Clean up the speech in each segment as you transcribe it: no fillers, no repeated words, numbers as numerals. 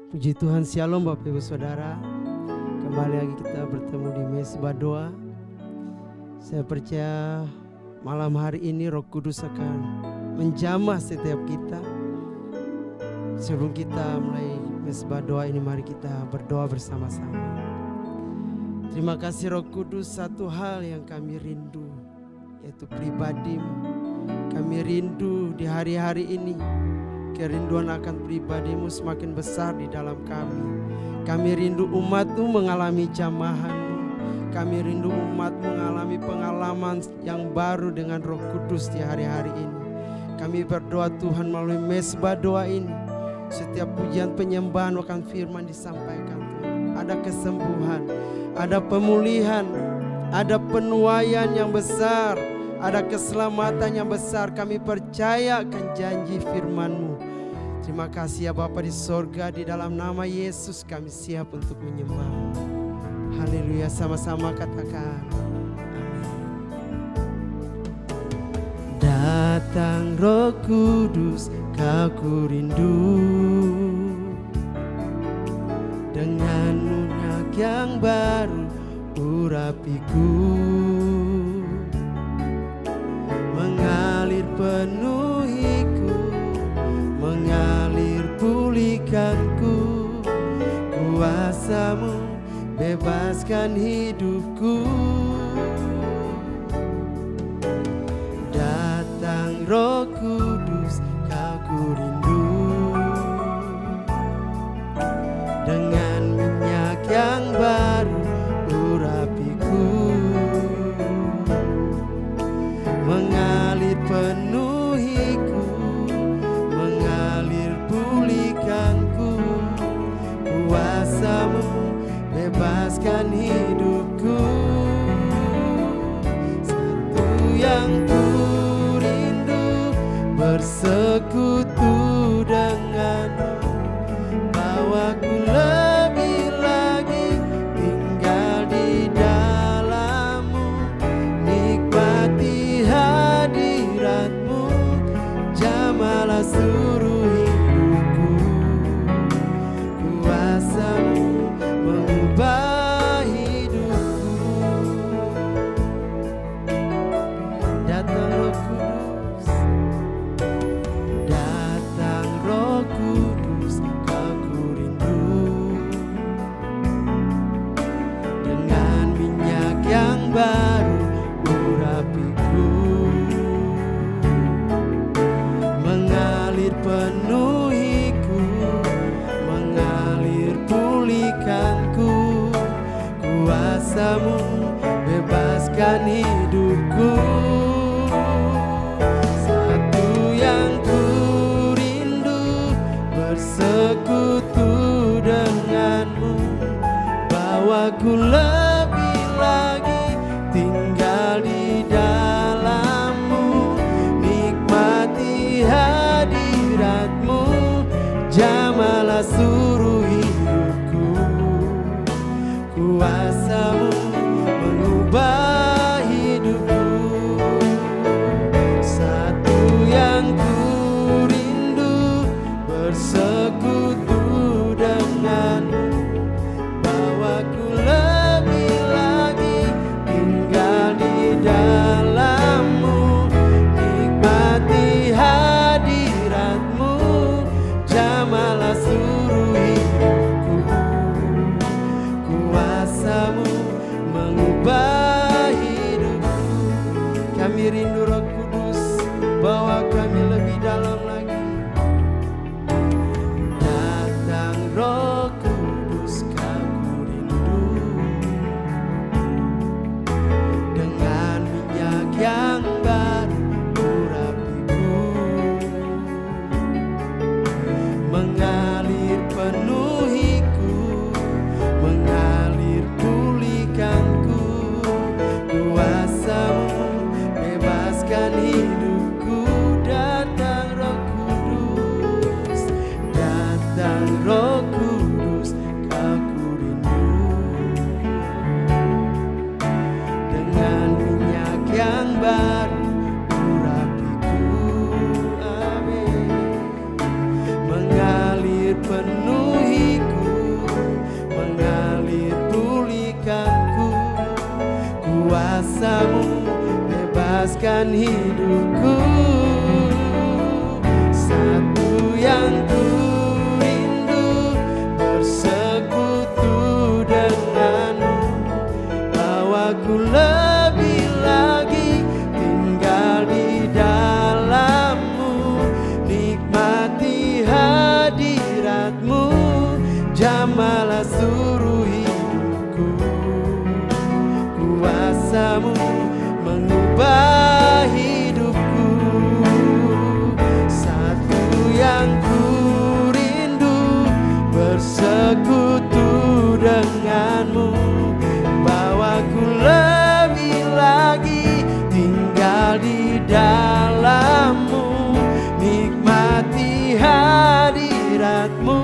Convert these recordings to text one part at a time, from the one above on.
Puji Tuhan, Shalom Bapak Ibu Saudara. Kembali lagi kita bertemu di Mesbah Doa. Saya percaya malam hari ini Roh Kudus akan menjamah setiap kita. Sebelum kita mulai Mesbah Doa ini, mari kita berdoa bersama-sama. Terima kasih Roh Kudus, satu hal yang kami rindu, yaitu pribadi-Mu. Kami rindu di hari-hari ini, kerinduan akan pribadi-Mu semakin besar di dalam kami. Kami rindu umat-Mu mengalami jamahan-Mu. Kami rindu umat-Mu mengalami pengalaman yang baru dengan Roh Kudus di hari-hari ini. Kami berdoa Tuhan melalui Mesbah Doa ini, setiap pujian penyembahan akan firman disampaikan Tuhan. Ada kesembuhan, ada pemulihan, ada penuaian yang besar, ada keselamatan yang besar. Kami percaya akan janji firman-Mu. Terima kasih ya Bapa di sorga, di dalam nama Yesus kami siap untuk menyembah. Haleluya, sama-sama katakan amin. Datang Roh Kudus, Kau rindu, dengan minyak yang baru urapiku, mengalir penuhiku, mengalir pulihkanku. Kuasa-Mu bebaskan hidupku. Datang Roh Kudus, Kau rindu, dengan minyak yang baru urapiku, mengalir penuhiku, mengalir pulihkanku. Kuasa-Mu bebaskan hidupku. Satu yang ku rindu, bersekutu denganmu, bawaku lebih lagi tinggal di dalam-Mu, nikmati hadirat-Mu, jamalah seluruh hidupku. Kuasa-Mu mengubah hidupku. Datang Roh Kudus, datang Roh Kudus, Kau rindu, dengan minyak yang baru urapiku, mengalir penuhiku, mengalir pulihkanku. Kuasa-Mu bebaskan hidupku. Satu yang ku rindu, bersekutu denganmu, bawaku lebih lagi tinggal di dalam-Mu, nikmati hadirat-Mu, jamalah seluruh hidupku. Kuasa-Mu mengubah hidupku. Satu yang ku rindu, bersekutu denganmu, bawaku lebih lagi tinggal di dalam-Mu, nikmati hadirat-Mu, jamalah seluruh hidupku. Kuasa-Mu kuasamu bebaskan hidupku. Satu yang ku rindu bersekutu denganmu, bawaku lebih lagi tinggal di dalammu, nikmati hadiratmu, jamalah seluruh hidupku. Kuasamu mengubah hidupku. Satu yang ku rindu bersekutu denganmu, bawaku lebih lagi tinggal di dalammu, nikmati hadiratmu,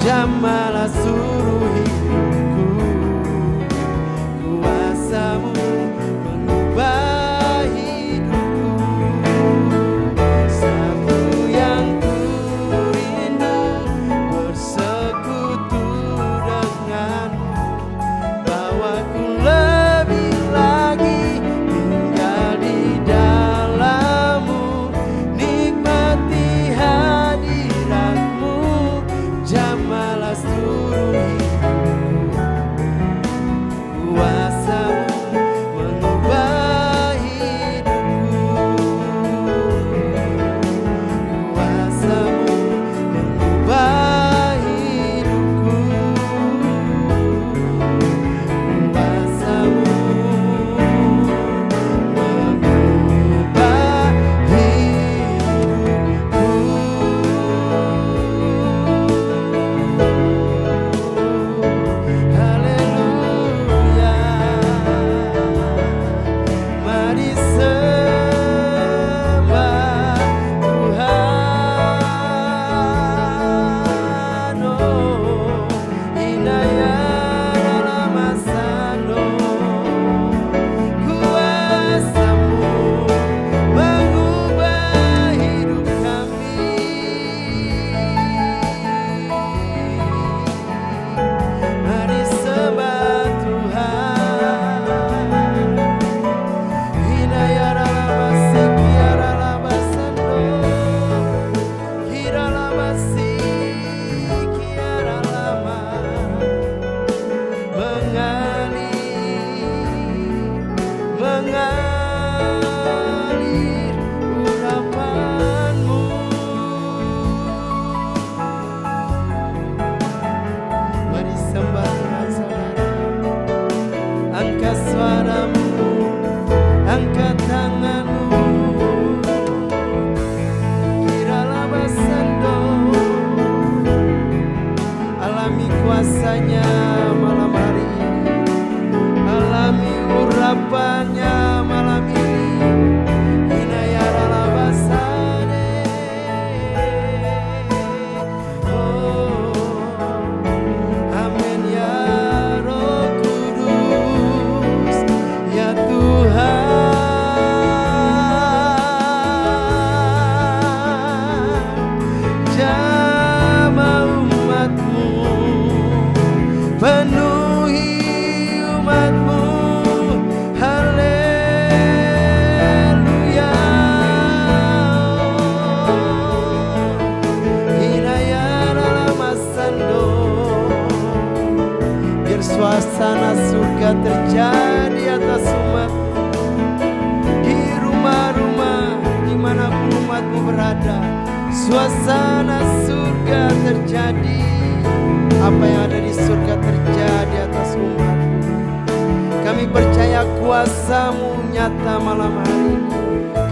jamalah seluruh hidupku. Kuasamu mengubah hidupku. Satu yang ku rindu bersekutu denganmu, bawaku lebih lagi tinggal di dalammu, nikmati hadiratmu, jamalah seluruh hidupku. Kuasamu mengubah hidupku. Kuasamu mengubah hidupku. Kuasamu mengubah hidupku. Haleluya. Mari sembah Tuhan. Oh, inaya dalam masano. Kuasamu mengubah hidup kami. Mari sembah Tuhan. Inaya dalam masiki dalam masano. Hira dalam masiki dalam mengalir urapanmu. Mari sembah Tuhan saudara. Angkat suaramu, angkat tanganmu. Kiralah basando, alami kuasanya malam hari ini, alami urapannya malam ini. Inayara basane. Oh, amin ya Roh Kudus, ya Tuhan. Jamah umatmu, penuhi umatmu. Haleluya. Inayara masando. Biar suasana surga terjadi atas umatmu, di rumah-rumah dimanapun umatmu berada. Suasana surga terjadi. Apa yang ada di surga terjadi atas umatmu. Kami percaya kuasamu nyata malam hari ini.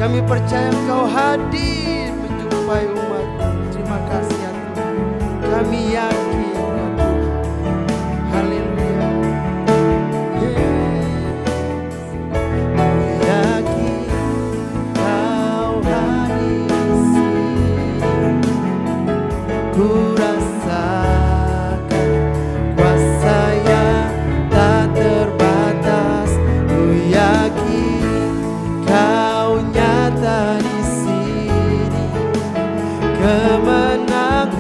Kami percaya Engkau hadir menjumpai umatmu. Terima kasih ya Tuhan. Kami yakin ya Tuhan. Haleluya. Yakin Kau hadir di sini. Ku rasakan kuasa yang tak terbatas. Ku yakin Kau nyata di sini. Kemenangan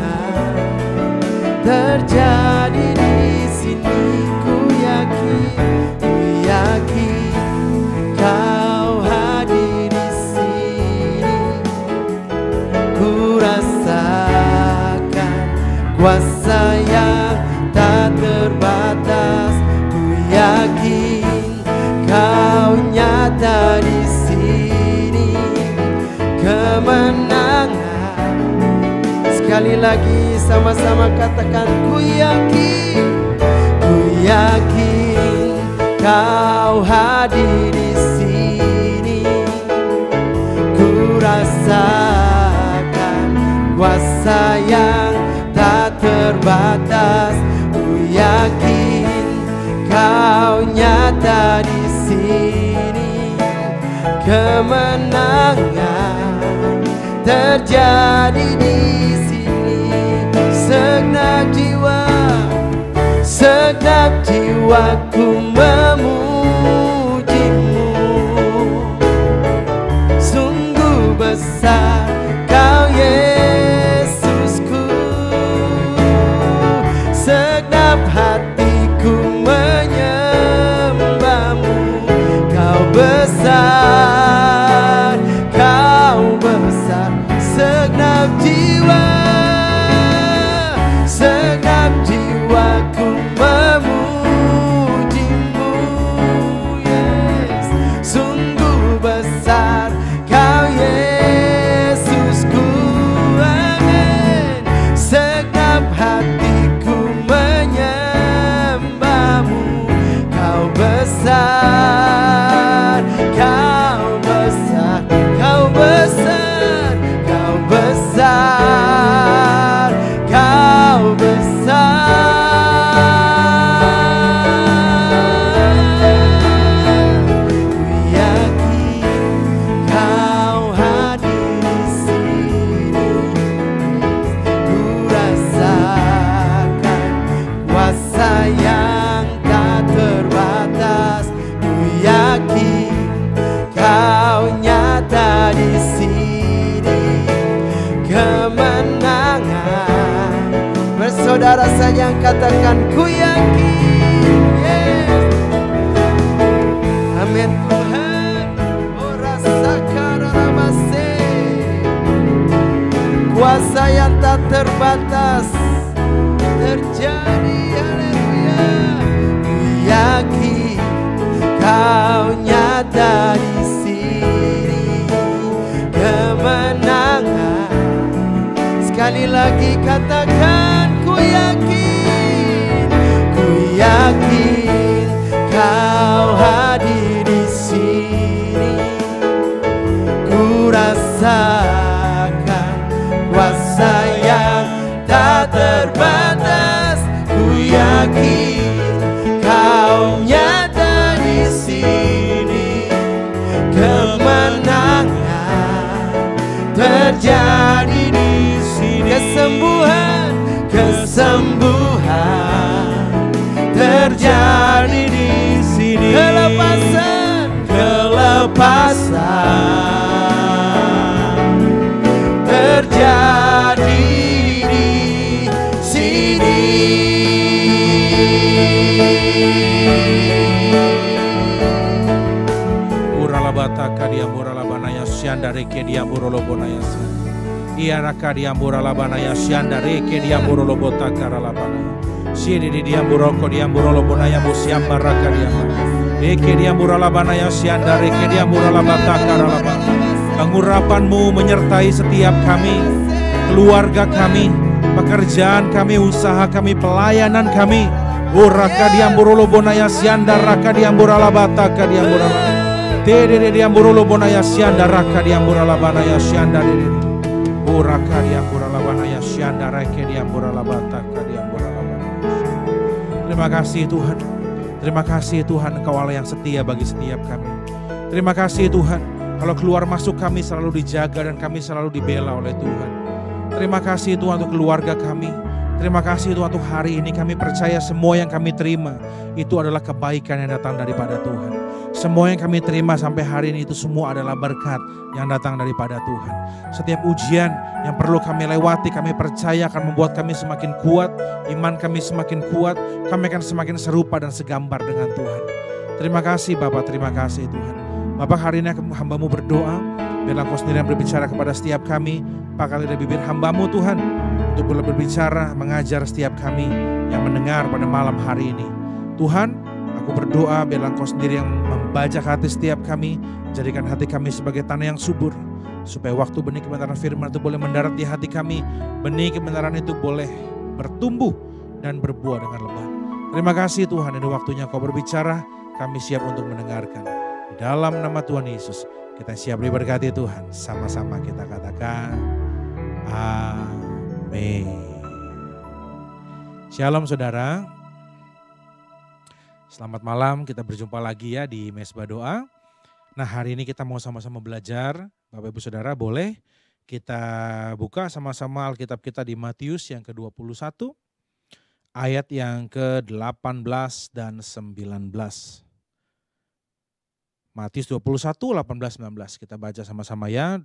yakin Kau nyata di sini, kemenangan. Sekali lagi sama-sama katakan, ku yakin Kau hadir di sini. Ku rasakan kuasa yang tak terbatas. Ku yakin Kau nyata di sini, kemenangan terjadi di sini. Segenap jiwaku memujimu. Sungguh besar Kau Yesusku, segenap hatiku menyembahmu. Kau besar, Kau besar. Segenap jiwaku memujimu, yes. Sungguh besar Kau Yesusku, amin. Segenap hatiku menyembahmu. Kau besar, Kau besar, Kau besar, Kau besar, Kau besar. Saudara saja yang katakan, ku yakin, yes. Amin Tuhan. Oh rasakan ramase, kuasa yang tak terbatas terjadi, haleluya. Ku yakin Kau nyata di sini, kemenangan. Sekali lagi katakan, ku yakin Kau hadir di sini. Ku rasakan kuasa yang tak terbatas. Ku yakin Kau nyata di sini, kemenangan terjadi di sini. Kesembuhan terjadi di sini. Kelepasan terjadi di sini. Uralabataka dia muralabanaya syandare ke dia murolobonaya. Ia raka dia muralabanaya syandare ke dia murolobotaka ralabanaya. Sini di dia muroko dia murolobonaya musyamba raka dia. Eke dia muralabanaya syandare ke dia muralabataka ralabanaya. Pengurapan-Mu menyertai setiap kami, keluarga kami, pekerjaan kami, usaha kami, pelayanan kami. Uraka dia murolobonaya syandare raka dia muralabataka dia muralabana. Tede dia murolobonaya syandare raka dia muralabanaya syandare. Uraka dia muralabanaya syandare ke dia muralabataka dia muralabana. Terima kasih Tuhan. Terima kasih Tuhan, Engkau Allah yang setia bagi setiap kami. Terima kasih Tuhan, kalau keluar masuk kami selalu dijaga dan kami selalu dibela oleh Tuhan. Terima kasih Tuhan untuk keluarga kami. Terima kasih Tuhan untuk hari ini. Kami percaya semua yang kami terima itu adalah kebaikan yang datang daripada Tuhan. Semua yang kami terima sampai hari ini itu semua adalah berkat yang datang daripada Tuhan. Setiap ujian yang perlu kami lewati, kami percaya akan membuat kami semakin kuat, iman kami semakin kuat, kami akan semakin serupa dan segambar dengan Tuhan. Terima kasih Bapak, terima kasih Tuhan. Bapak, hari ini hamba-Mu berdoa, biarlah Engkau sendiri yang berbicara kepada setiap kami, pakai lidah bibir hamba-Mu Tuhan, untuk boleh berbicara, mengajar setiap kami yang mendengar pada malam hari ini. Tuhan, Aku berdoa biarlah Engkau sendiri yang membajak hati setiap kami, jadikan hati kami sebagai tanah yang subur, supaya waktu benih kebenaran firman itu boleh mendarat di hati kami, benih kebenaran itu boleh bertumbuh dan berbuah dengan lebat. Terima kasih Tuhan, ini waktunya Kau berbicara, kami siap untuk mendengarkan. Di dalam nama Tuhan Yesus, kita siap diberkati Tuhan. Sama-sama kita katakan, amin. Shalom saudara. Selamat malam, kita berjumpa lagi ya di Mesbah Doa. Nah, hari ini kita mau sama-sama belajar. Bapak Ibu Saudara, boleh kita buka sama-sama Alkitab kita di Matius yang ke-21, ayat yang ke-18 dan 19. Matius 21, 18, 19. Kita baca sama-sama ya.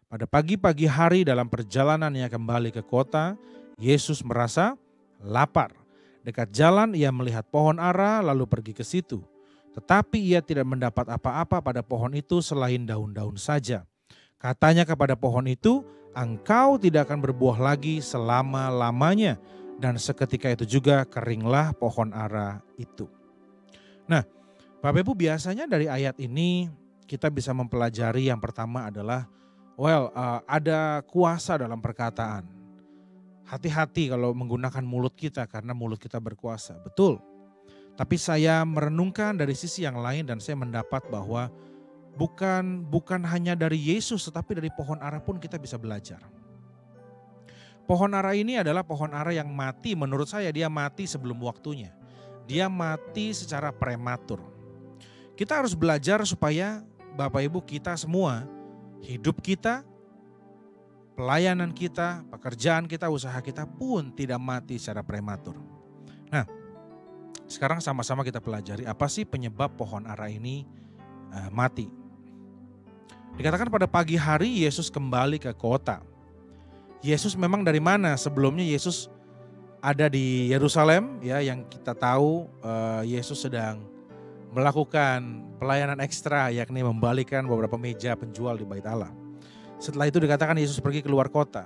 Pada pagi-pagi hari dalam perjalanannya kembali ke kota, Yesus merasa lapar. Dekat jalan ia melihat pohon ara lalu pergi ke situ. Tetapi ia tidak mendapat apa-apa pada pohon itu selain daun-daun saja. Katanya kepada pohon itu, engkau tidak akan berbuah lagi selama-lamanya. Dan seketika itu juga keringlah pohon ara itu. Nah, Bapak Ibu, biasanya dari ayat ini kita bisa mempelajari yang pertama adalah ada kuasa dalam perkataan. Hati-hati kalau menggunakan mulut kita karena mulut kita berkuasa. Betul. Tapi saya merenungkan dari sisi yang lain dan saya mendapat bahwa bukan hanya dari Yesus tetapi dari pohon ara pun kita bisa belajar. Pohon ara ini adalah pohon ara yang mati, menurut saya dia mati sebelum waktunya. Dia mati secara prematur. Kita harus belajar supaya Bapak Ibu kita semua, hidup kita, pelayanan kita, pekerjaan kita, usaha kita pun tidak mati secara prematur. Nah, sekarang sama-sama kita pelajari apa sih penyebab pohon ara ini mati. Dikatakan pada pagi hari Yesus kembali ke kota. Yesus memang dari mana? Sebelumnya Yesus ada di Yerusalem ya, yang kita tahu Yesus sedang melakukan pelayanan ekstra, yakni membalikan beberapa meja penjual di Bait Allah. Setelah itu dikatakan Yesus pergi keluar kota.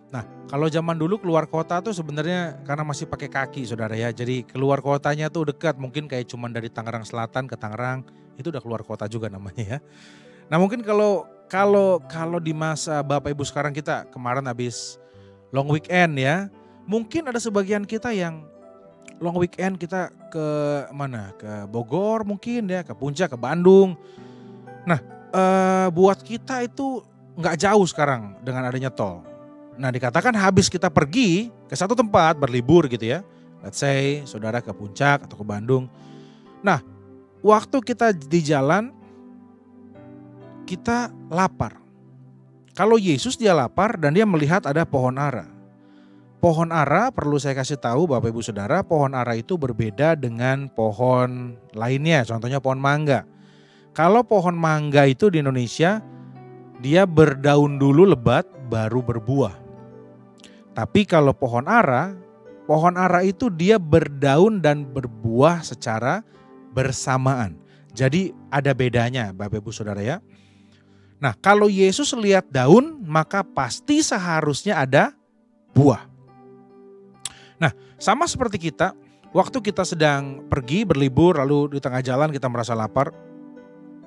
Nah, kalau zaman dulu keluar kota tuh sebenarnya karena masih pakai kaki saudara ya. Jadi keluar kotanya tuh dekat, mungkin kayak cuman dari Tangerang Selatan ke Tangerang, itu udah keluar kota juga namanya ya. Nah, mungkin kalau di masa Bapak Ibu sekarang, kita kemarin habis long weekend ya. Mungkin ada sebagian kita yang long weekend kita ke mana? Ke Bogor mungkin ya, ke Puncak, ke Bandung. Nah, buat kita itu nggak jauh sekarang dengan adanya tol. Nah, dikatakan habis kita pergi ke satu tempat berlibur gitu ya. Let's say saudara ke Puncak atau ke Bandung. Nah, waktu kita di jalan kita lapar. Kalau Yesus dia lapar dan dia melihat ada pohon ara. Pohon ara perlu saya kasih tahu Bapak Ibu Saudara, pohon ara itu berbeda dengan pohon lainnya. Contohnya pohon mangga. Kalau pohon mangga itu di Indonesia dia berdaun dulu lebat baru berbuah. Tapi kalau pohon ara itu dia berdaun dan berbuah secara bersamaan. Jadi ada bedanya Bapak Ibu Saudara ya. Nah, kalau Yesus lihat daun maka pasti seharusnya ada buah. Nah, sama seperti kita, waktu kita sedang pergi berlibur lalu di tengah jalan kita merasa lapar.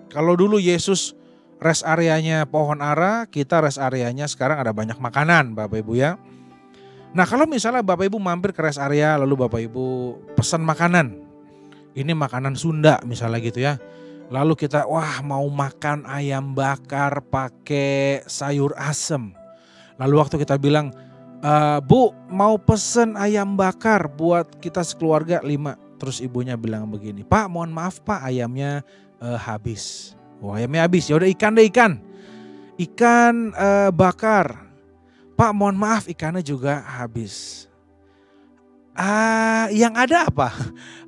Kalau dulu Yesus rest areanya pohon ara, kita rest areanya sekarang ada banyak makanan Bapak Ibu ya. Nah, kalau misalnya Bapak Ibu mampir ke rest area lalu Bapak Ibu pesan makanan. Ini makanan Sunda misalnya gitu ya. Lalu kita mau makan ayam bakar pakai sayur asem. Lalu waktu kita bilang, Bu mau pesen ayam bakar buat kita sekeluarga 5. Terus ibunya bilang begini, Pak mohon maaf Pak ayamnya habis. Ayamnya habis, ya udah ikan deh ikan bakar. Pak mohon maaf ikannya juga habis. Yang ada apa?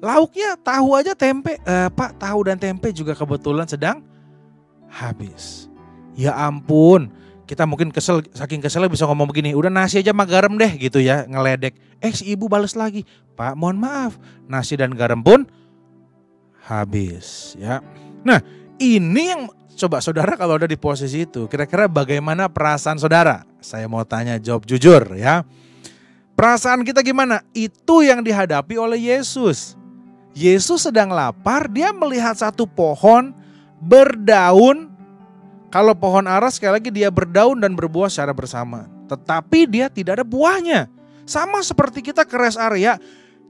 Lauknya tahu aja tempe. Pak tahu dan tempe juga kebetulan sedang habis. Ya ampun, kita mungkin kesel, saking keselnya bisa ngomong begini, udah nasi aja sama garam deh gitu ya, ngeledek. Si ibu balas lagi, Pak mohon maaf nasi dan garam pun habis ya. Nah, ini yang coba saudara kalau ada di posisi itu, kira-kira bagaimana perasaan saudara? Saya mau tanya, jawab jujur ya. Perasaan kita gimana? Itu yang dihadapi oleh Yesus. Yesus sedang lapar, dia melihat satu pohon berdaun. Kalau pohon ara sekali lagi dia berdaun dan berbuah secara bersama. Tetapi dia tidak ada buahnya. Sama seperti kita ke rest area,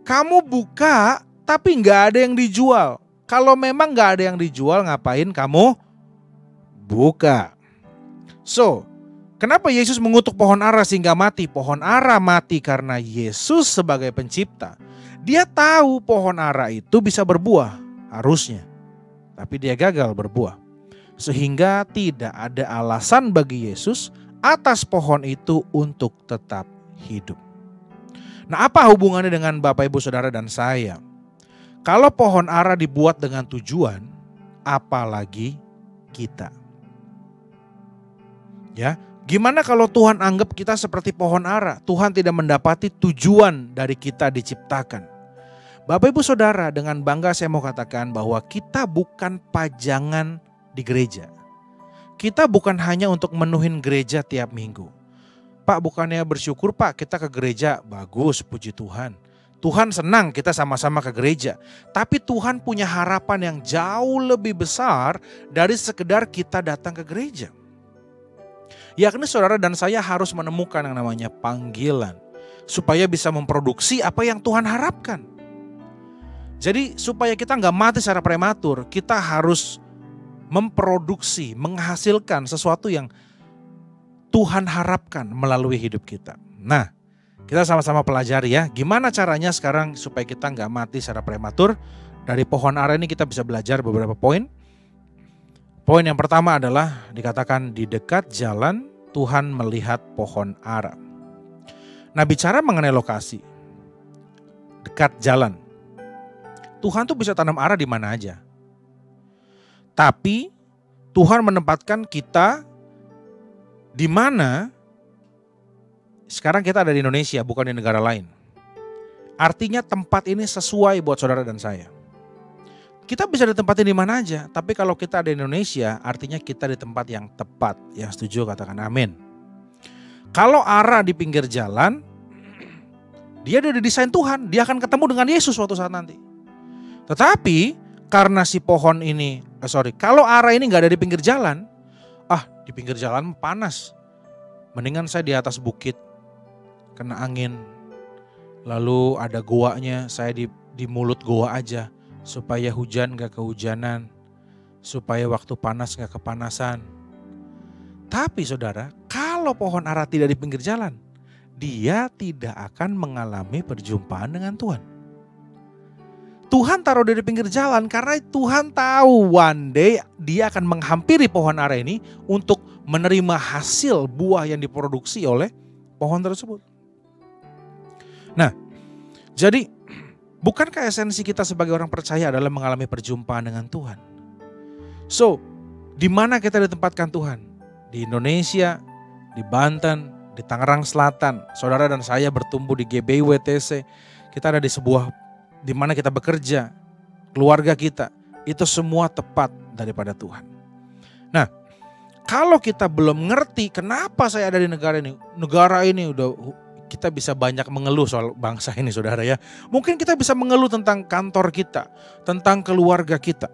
kamu buka tapi nggak ada yang dijual. Kalau memang nggak ada yang dijual, ngapain kamu buka? So, kenapa Yesus mengutuk pohon ara sehingga mati? Pohon ara mati karena Yesus sebagai pencipta. Dia tahu pohon ara itu bisa berbuah, harusnya. Tapi dia gagal berbuah. Sehingga tidak ada alasan bagi Yesus atas pohon itu untuk tetap hidup. Nah, apa hubungannya dengan Bapak Ibu Saudara dan saya? Kalau pohon ara dibuat dengan tujuan, apalagi kita. Ya, gimana kalau Tuhan anggap kita seperti pohon ara? Tuhan tidak mendapati tujuan dari kita diciptakan. Bapak Ibu Saudara, dengan bangga saya mau katakan bahwa kita bukan pajangan di gereja. Kita bukan hanya untuk menuhin gereja tiap minggu. Pak, bukannya bersyukur Pak kita ke gereja, bagus, puji Tuhan. Tuhan senang kita sama-sama ke gereja. Tapi Tuhan punya harapan yang jauh lebih besar dari sekedar kita datang ke gereja. Yakni saudara dan saya harus menemukan yang namanya panggilan. Supaya bisa memproduksi apa yang Tuhan harapkan. Jadi supaya kita gak mati secara prematur, kita harus memproduksi, menghasilkan sesuatu yang Tuhan harapkan melalui hidup kita. Nah, kita sama-sama pelajari ya, gimana caranya sekarang supaya kita nggak mati secara prematur. Dari pohon ara ini kita bisa belajar beberapa poin. Poin yang pertama adalah dikatakan di dekat jalan Tuhan melihat pohon ara. Nah, bicara mengenai lokasi, dekat jalan. Tuhan tuh bisa tanam ara di mana aja. Tapi Tuhan menempatkan kita di mana sekarang kita ada di Indonesia, bukan di negara lain. Artinya tempat ini sesuai buat saudara dan saya. Kita bisa ditempatin di mana aja, tapi kalau kita ada di Indonesia, artinya kita di tempat yang tepat. Yang setuju katakan amin. Kalau ara di pinggir jalan, dia udah didesain Tuhan, dia akan ketemu dengan Yesus suatu saat nanti. Tetapi karena si pohon ini, kalau ara ini gak ada di pinggir jalan, di pinggir jalan panas. Mendingan saya di atas bukit, kena angin. Lalu ada goanya, saya di mulut goa aja. Supaya hujan gak kehujanan. Supaya waktu panas gak kepanasan. Tapi saudara, kalau pohon ara tidak di pinggir jalan, dia tidak akan mengalami perjumpaan dengan Tuhan. Tuhan taruh dia di pinggir jalan karena Tuhan tahu one day dia akan menghampiri pohon ara ini untuk menerima hasil buah yang diproduksi oleh pohon tersebut. Nah, jadi bukankah esensi kita sebagai orang percaya adalah mengalami perjumpaan dengan Tuhan? So, di mana kita ditempatkan Tuhan? Di Indonesia, di Banten, di Tangerang Selatan. Saudara dan saya bertumbuh di GBI WTC. Kita ada di mana kita bekerja, keluarga kita, itu semua tepat daripada Tuhan. Nah, kalau kita belum ngerti kenapa saya ada di negara ini udah kita bisa banyak mengeluh soal bangsa ini saudara ya. Mungkin kita bisa mengeluh tentang kantor kita, tentang keluarga kita.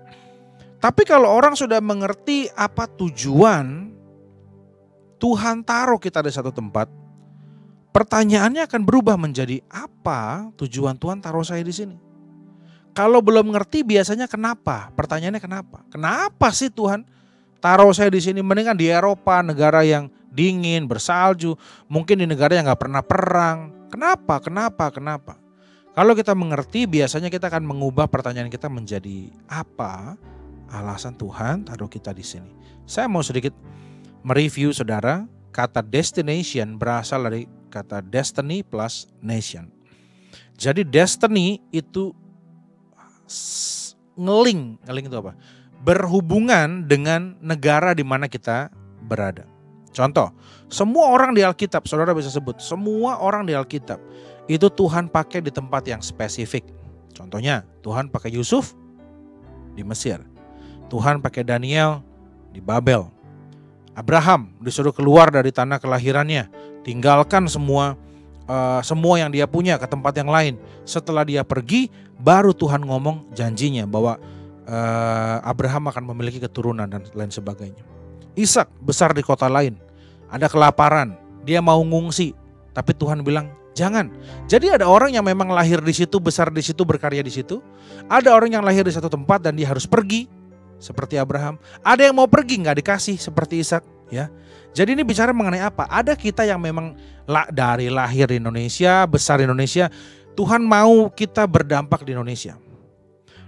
Tapi kalau orang sudah mengerti apa tujuan Tuhan taruh kita di satu tempat, pertanyaannya akan berubah menjadi apa tujuan Tuhan taruh saya di sini. Kalau belum ngerti biasanya kenapa? Pertanyaannya kenapa? Kenapa sih Tuhan taruh saya di sini? Mendingan di Eropa, negara yang dingin, bersalju, mungkin di negara yang nggak pernah perang. Kenapa? Kalau kita mengerti biasanya kita akan mengubah pertanyaan kita menjadi apa alasan Tuhan taruh kita di sini. Saya mau sedikit mereview saudara. Kata destination berasal dari kata destiny plus nation. Jadi destiny itu ngeling itu apa? Berhubungan dengan negara di mana kita berada. Contoh, semua orang di Alkitab, saudara bisa sebut, semua orang di Alkitab itu Tuhan pakai di tempat yang spesifik. Contohnya, Tuhan pakai Yusuf di Mesir. Tuhan pakai Daniel di Babel. Abraham disuruh keluar dari tanah kelahirannya, tinggalkan semua semua yang dia punya ke tempat yang lain. Setelah dia pergi, baru Tuhan ngomong janjinya bahwa Abraham akan memiliki keturunan dan lain sebagainya. Ishak besar di kota lain, ada kelaparan, dia mau ngungsi, tapi Tuhan bilang jangan. Jadi ada orang yang memang lahir di situ, besar di situ, berkarya di situ. Ada orang yang lahir di satu tempat dan dia harus pergi, seperti Abraham. Ada yang mau pergi nggak dikasih, seperti Ishak, ya. Jadi ini bicara mengenai apa? Ada kita yang memang dari lahir di Indonesia, besar di Indonesia, Tuhan mau kita berdampak di Indonesia.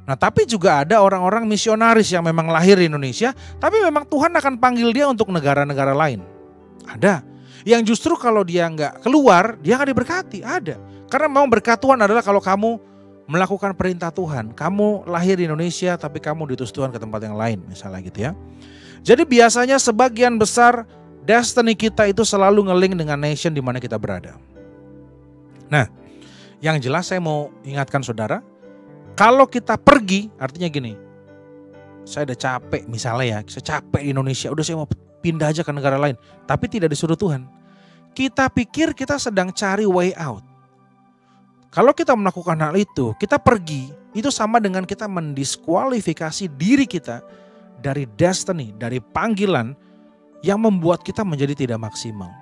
Nah, tapi juga ada orang-orang misionaris yang memang lahir di Indonesia, tapi memang Tuhan akan panggil dia untuk negara-negara lain. Ada. Yang justru kalau dia nggak keluar, dia nggak diberkati. Ada. Karena memang berkat Tuhan adalah kalau kamu melakukan perintah Tuhan. Kamu lahir di Indonesia, tapi kamu diutus Tuhan ke tempat yang lain, misalnya gitu ya. Jadi biasanya sebagian besar destiny kita itu selalu nge-link dengan nation di mana kita berada. Nah, yang jelas saya mau ingatkan saudara, kalau kita pergi, artinya gini, saya udah capek misalnya ya, saya capek di Indonesia, udah saya mau pindah aja ke negara lain, tapi tidak disuruh Tuhan. Kita pikir kita sedang cari way out. Kalau kita melakukan hal itu, kita pergi, itu sama dengan kita mendiskualifikasi diri kita dari destiny, dari panggilan yang membuat kita menjadi tidak maksimal.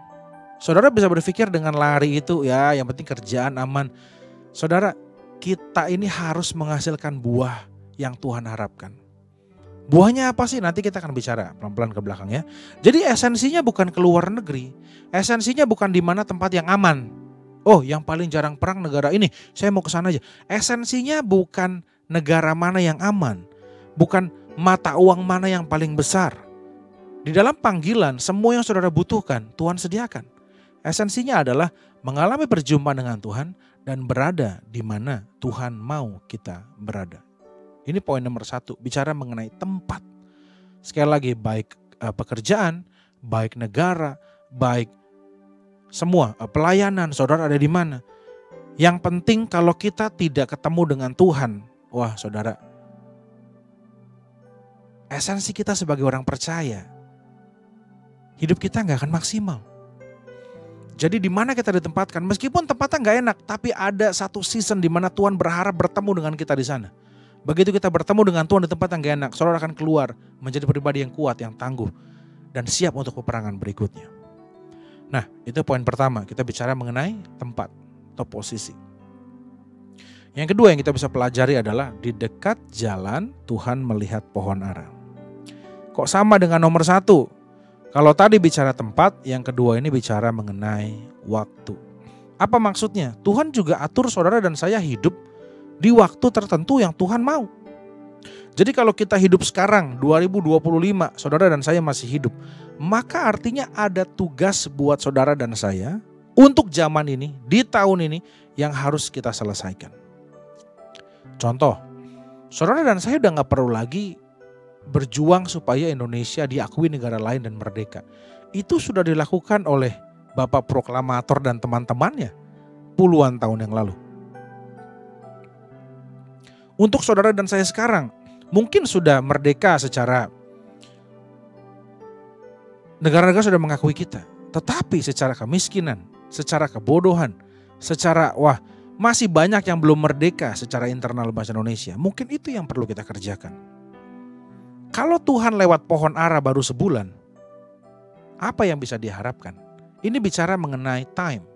Saudara bisa berpikir dengan lari itu ya yang penting kerjaan aman. Saudara, kita ini harus menghasilkan buah yang Tuhan harapkan. Buahnya apa sih? Nanti kita akan bicara pelan-pelan ke belakang ya. Jadi esensinya bukan ke luar negeri. Esensinya bukan di mana tempat yang aman. Oh, yang paling jarang perang negara ini, saya mau ke sana aja. Esensinya bukan negara mana yang aman. Bukan mata uang mana yang paling besar. Di dalam panggilan, semua yang saudara butuhkan, Tuhan sediakan. Esensinya adalah mengalami perjumpaan dengan Tuhan dan berada di mana Tuhan mau kita berada. Ini poin nomor 1, bicara mengenai tempat. Sekali lagi, baik pekerjaan, baik negara, baik semua pelayanan, saudara ada di mana. Yang penting kalau kita tidak ketemu dengan Tuhan, wah saudara, esensi kita sebagai orang percaya, hidup kita gak akan maksimal. Jadi di mana kita ditempatkan, meskipun tempatnya gak enak, tapi ada satu season di mana Tuhan berharap bertemu dengan kita di sana. Begitu kita bertemu dengan Tuhan di tempat yang gak enak, saudara akan keluar menjadi pribadi yang kuat, yang tangguh, dan siap untuk peperangan berikutnya. Nah, itu poin pertama, kita bicara mengenai tempat atau posisi. Yang kedua yang kita bisa pelajari adalah di dekat jalan Tuhan melihat pohon ara. Kok sama dengan nomor 1? Kalau tadi bicara tempat, yang kedua ini bicara mengenai waktu. Apa maksudnya? Tuhan juga atur saudara dan saya hidup di waktu tertentu yang Tuhan mau. Jadi kalau kita hidup sekarang 2025, saudara dan saya masih hidup, maka artinya ada tugas buat saudara dan saya untuk zaman ini, di tahun ini yang harus kita selesaikan. Contoh, saudara dan saya udah gak perlu lagi berjuang supaya Indonesia diakui negara lain dan merdeka. Itu sudah dilakukan oleh Bapak Proklamator dan teman-temannya puluhan tahun yang lalu. Untuk saudara dan saya sekarang, mungkin sudah merdeka secara negara-negara sudah mengakui kita. Tetapi secara kemiskinan, secara kebodohan, secara masih banyak yang belum merdeka secara internal bangsa Indonesia. Mungkin itu yang perlu kita kerjakan. Kalau Tuhan lewat pohon ara baru sebulan, apa yang bisa diharapkan? Ini bicara mengenai time.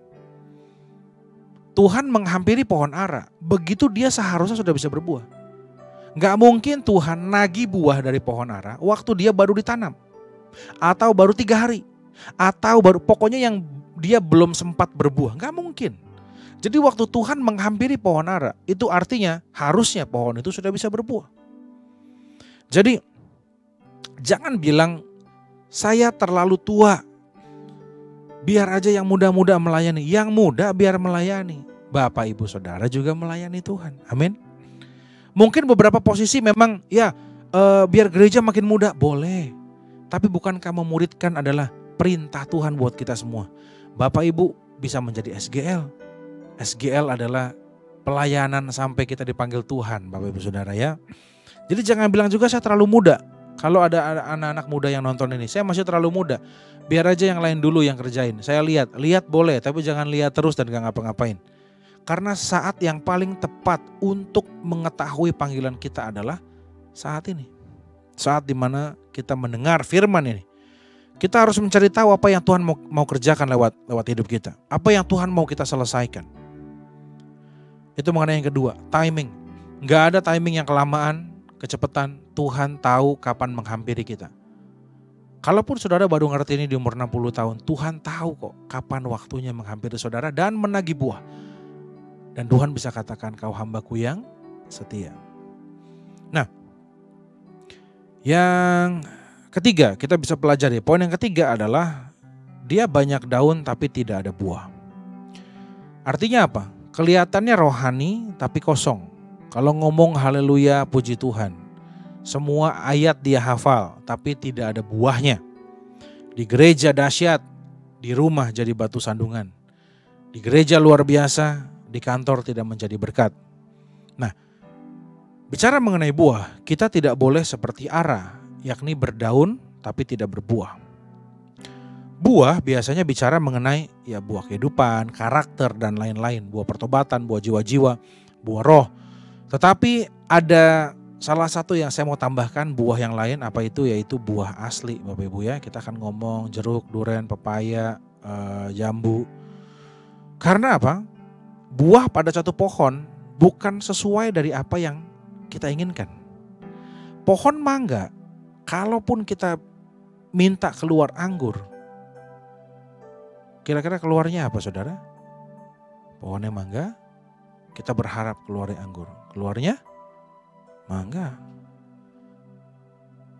Tuhan menghampiri pohon ara, begitu dia seharusnya sudah bisa berbuah. Gak mungkin Tuhan nagih buah dari pohon ara waktu dia baru ditanam. Atau baru 3 hari. Atau baru pokoknya yang dia belum sempat berbuah. Gak mungkin. Jadi waktu Tuhan menghampiri pohon ara, itu artinya harusnya pohon itu sudah bisa berbuah. Jadi jangan bilang saya terlalu tua, biar aja yang muda-muda melayani. Yang muda biar melayani. Bapak ibu saudara juga melayani Tuhan. Amin. Mungkin beberapa posisi memang biar gereja makin muda, boleh. Tapi bukankah memuridkan adalah perintah Tuhan buat kita semua. Bapak ibu bisa menjadi SGL. SGL adalah pelayanan sampai kita dipanggil Tuhan, Bapak ibu saudara ya. Jadi jangan bilang juga saya terlalu muda. Kalau ada anak-anak muda yang nonton ini, saya masih terlalu muda. Biar aja yang lain dulu yang kerjain. Saya lihat boleh, tapi jangan lihat terus dan gak ngapa-ngapain. Karena saat yang paling tepat untuk mengetahui panggilan kita adalah saat ini. Saat dimana kita mendengar firman ini. Kita harus mencari tahu apa yang Tuhan mau kerjakan lewat hidup kita. Apa yang Tuhan mau kita selesaikan. Itu mengenai yang kedua, timing. Gak ada timing yang kelamaan, kecepatan. Tuhan tahu kapan menghampiri kita. Kalaupun saudara baru ngerti ini di umur 60 tahun, Tuhan tahu kok kapan waktunya menghampiri saudara dan menagih buah. Dan Tuhan bisa katakan, kau hambaku yang setia. Nah, yang ketiga kita bisa pelajari. Poin yang ketiga adalah dia banyak daun tapi tidak ada buah. Artinya apa? Kelihatannya rohani tapi kosong. Kalau ngomong haleluya puji Tuhan, semua ayat dia hafal tapi tidak ada buahnya. Di gereja dahsyat, di rumah jadi batu sandungan. Di gereja luar biasa, di kantor tidak menjadi berkat. Nah, bicara mengenai buah, kita tidak boleh seperti ara, yakni berdaun tapi tidak berbuah. Buah biasanya bicara mengenai ya buah kehidupan, karakter dan lain-lain, buah pertobatan, buah jiwa-jiwa, buah roh. Tetapi ada salah satu yang saya mau tambahkan buah yang lain, apa itu? Yaitu buah asli Bapak Ibu ya. Kita akan ngomong jeruk, durian, pepaya, jambu. Karena apa? Buah pada satu pohon bukan sesuai dari apa yang kita inginkan. Pohon mangga, kalaupun kita minta keluar anggur, kira-kira keluarnya apa saudara? Pohonnya mangga, kita berharap keluarnya anggur. Keluarnya mangga.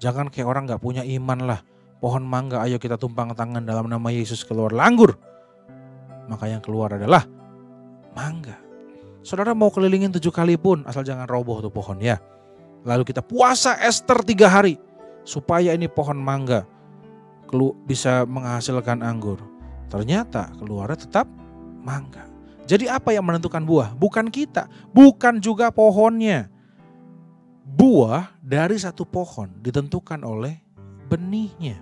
Jangan kayak orang gak punya iman lah. Pohon mangga, ayo kita tumpang tangan dalam nama Yesus keluar anggur. Maka yang keluar adalah mangga. Saudara mau kelilingin 7 kali pun asal jangan roboh tuh pohon ya. Lalu kita puasa Ester 3 hari supaya ini pohon mangga bisa menghasilkan anggur. Ternyata keluarnya tetap mangga. Jadi apa yang menentukan buah? Bukan kita, bukan juga pohonnya. Buah dari satu pohon ditentukan oleh benihnya.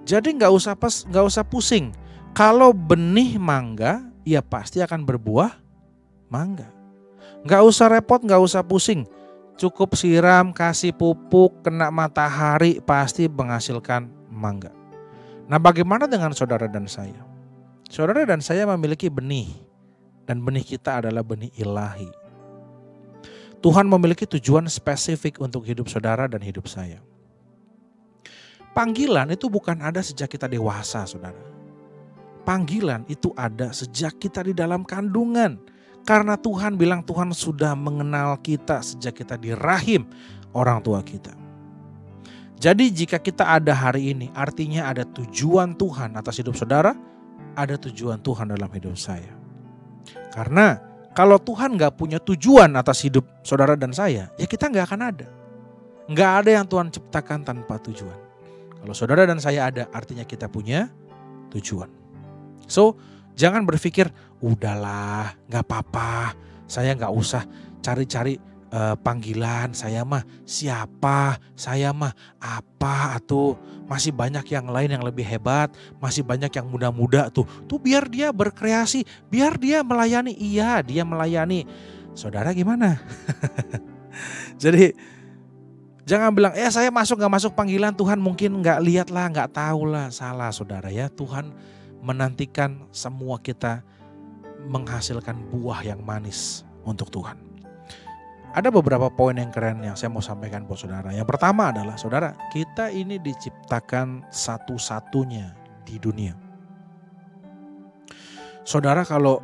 Jadi nggak usah pusing. Kalau benih mangga, ya pasti akan berbuah mangga. Nggak usah repot, nggak usah pusing. Cukup siram, kasih pupuk, kena matahari, pasti menghasilkan mangga. Nah, bagaimana dengan saudara dan saya? Saudara dan saya memiliki benih, dan benih kita adalah benih ilahi. Tuhan memiliki tujuan spesifik untuk hidup saudara dan hidup saya. Panggilan itu bukan ada sejak kita dewasa, saudara. Panggilan itu ada sejak kita di dalam kandungan. Karena Tuhan bilang Tuhan sudah mengenal kita sejak kita di rahim orang tua kita. Jadi jika kita ada hari ini, artinya ada tujuan Tuhan atas hidup saudara, ada tujuan Tuhan dalam hidup saya. Karena kalau Tuhan gak punya tujuan atas hidup saudara dan saya, ya kita gak akan ada. Gak ada yang Tuhan ciptakan tanpa tujuan. Kalau saudara dan saya ada, artinya kita punya tujuan. So, jangan berpikir, udahlah gak apa-apa, saya gak usah cari-cari panggilan, saya mah siapa, saya mah apa, atau masih banyak yang lain yang lebih hebat, masih banyak yang muda-muda tuh biar dia berkreasi, biar dia melayani. Iya, dia melayani. Saudara gimana? Jadi jangan bilang, saya masuk gak masuk panggilan, Tuhan mungkin gak lihat lah, gak tahu lah. Salah saudara ya, Tuhan menantikan semua kita menghasilkan buah yang manis untuk Tuhan. Ada beberapa poin yang keren yang saya mau sampaikan buat saudara. Yang pertama adalah, saudara, kita ini diciptakan satu-satunya di dunia. Saudara kalau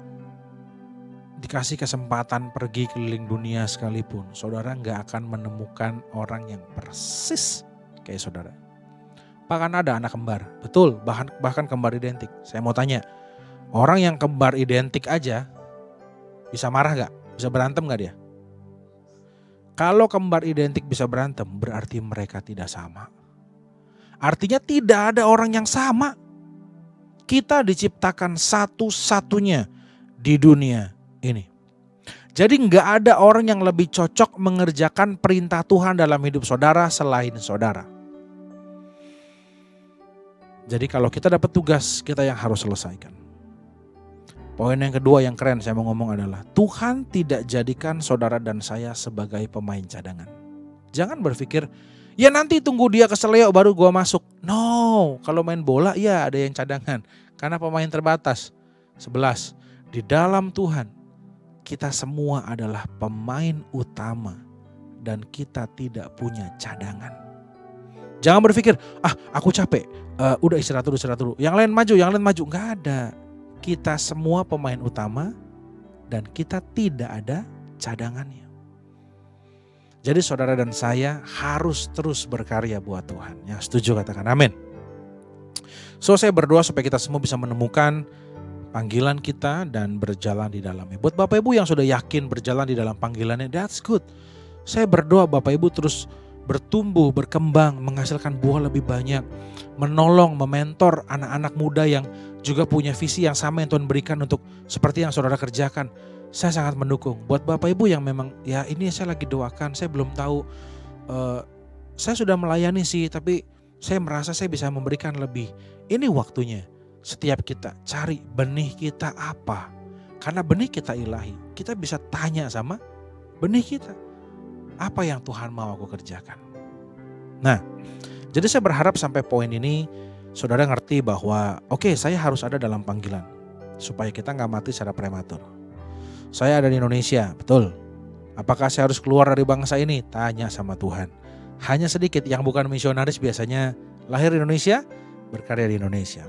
dikasih kesempatan pergi keliling dunia sekalipun, saudara gak akan menemukan orang yang persis kayak saudara. Bahkan ada anak kembar, betul, bahkan kembar identik. Saya mau tanya, orang yang kembar identik aja bisa marah gak? Bisa berantem gak dia? Kalau kembar identik bisa berantem, berarti mereka tidak sama. Artinya tidak ada orang yang sama. Kita diciptakan satu-satunya di dunia ini. Jadi nggak ada orang yang lebih cocok mengerjakan perintah Tuhan dalam hidup saudara selain saudara. Jadi kalau kita dapat tugas, kita yang harus selesaikan. Poin yang kedua yang keren saya mau ngomong adalah Tuhan tidak jadikan saudara dan saya sebagai pemain cadangan. Jangan berpikir, ya nanti tunggu dia keseleo baru gua masuk. No, kalau main bola ya ada yang cadangan. Karena pemain terbatas. 11, di dalam Tuhan kita semua adalah pemain utama dan kita tidak punya cadangan. Jangan berpikir, aku capek, udah istirahat dulu. Yang lain maju. Nggak ada. Kita semua pemain utama dan kita tidak ada cadangannya. Jadi saudara dan saya harus terus berkarya buat Tuhan. Yang setuju katakan amin. So saya berdoa supaya kita semua bisa menemukan panggilan kita dan berjalan di dalamnya. Buat Bapak Ibu yang sudah yakin berjalan di dalam panggilannya, that's good. Saya berdoa Bapak Ibu terus bertumbuh, berkembang, menghasilkan buah lebih banyak. Menolong, mementor anak-anak muda yang juga punya visi yang sama yang Tuhan berikan untuk seperti yang saudara kerjakan. Saya sangat mendukung. Buat Bapak Ibu yang memang, ya ini saya lagi doakan, saya belum tahu. Saya sudah melayani sih, tapi saya merasa saya bisa memberikan lebih. Ini waktunya. Setiap kita cari benih kita apa. Karena benih kita ilahi. Kita bisa tanya sama benih kita. Apa yang Tuhan mau aku kerjakan. Nah, jadi saya berharap sampai poin ini saudara ngerti bahwa oke, saya harus ada dalam panggilan. Supaya kita gak mati secara prematur. Saya ada di Indonesia, betul. Apakah saya harus keluar dari bangsa ini? Tanya sama Tuhan. Hanya sedikit yang bukan misionaris biasanya lahir di Indonesia, berkarya di Indonesia.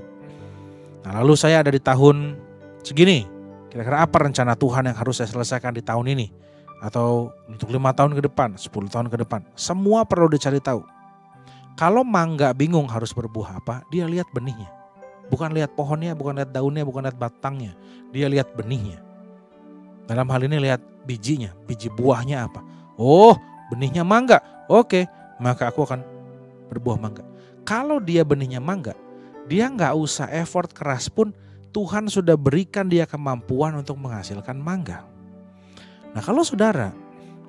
Nah, lalu saya ada di tahun segini. Kira-kira apa rencana Tuhan yang harus saya selesaikan di tahun ini? Atau untuk 5 tahun ke depan, 10 tahun ke depan. Semua perlu dicari tahu. Kalau mangga bingung harus berbuah apa, dia lihat benihnya. Bukan lihat pohonnya, bukan lihat daunnya, bukan lihat batangnya. Dia lihat benihnya. Dalam hal ini lihat bijinya, biji buahnya apa. Oh, benihnya mangga. Oke, maka aku akan berbuah mangga. Kalau dia benihnya mangga, dia gak usah effort keras pun Tuhan sudah berikan dia kemampuan untuk menghasilkan mangga. Nah kalau saudara,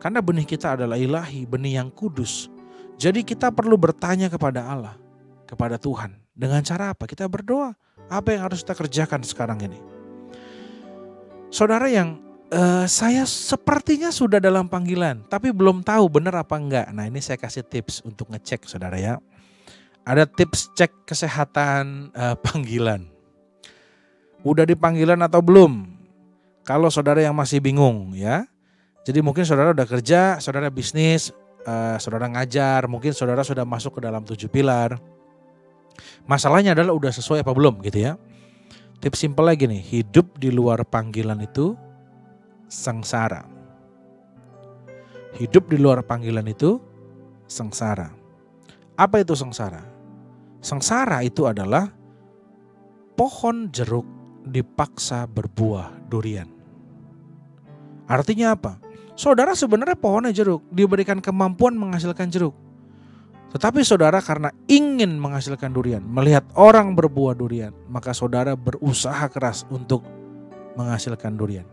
karena benih kita adalah ilahi, benih yang kudus. Jadi kita perlu bertanya kepada Allah, kepada Tuhan. Dengan cara apa? Kita berdoa. Apa yang harus kita kerjakan sekarang ini? Saudara yang saya sepertinya sudah dalam panggilan, tapi belum tahu benar apa enggak. Nah ini saya kasih tips untuk ngecek saudara ya. Ada tips cek kesehatan panggilan. Udah di panggilan atau belum? Kalau saudara yang masih bingung ya. Jadi mungkin saudara udah kerja, saudara bisnis, saudara ngajar, mungkin saudara sudah masuk ke dalam 7 pilar. Masalahnya adalah udah sesuai apa belum gitu ya. Tips simpel lagi nih, hidup di luar panggilan itu sengsara. Hidup di luar panggilan itu sengsara. Apa itu sengsara? Sengsara itu adalah pohon jeruk dipaksa berbuah durian. Artinya apa? Saudara sebenarnya pohonnya jeruk, diberikan kemampuan menghasilkan jeruk. Tetapi saudara karena ingin menghasilkan durian, melihat orang berbuah durian, maka saudara berusaha keras untuk menghasilkan durian.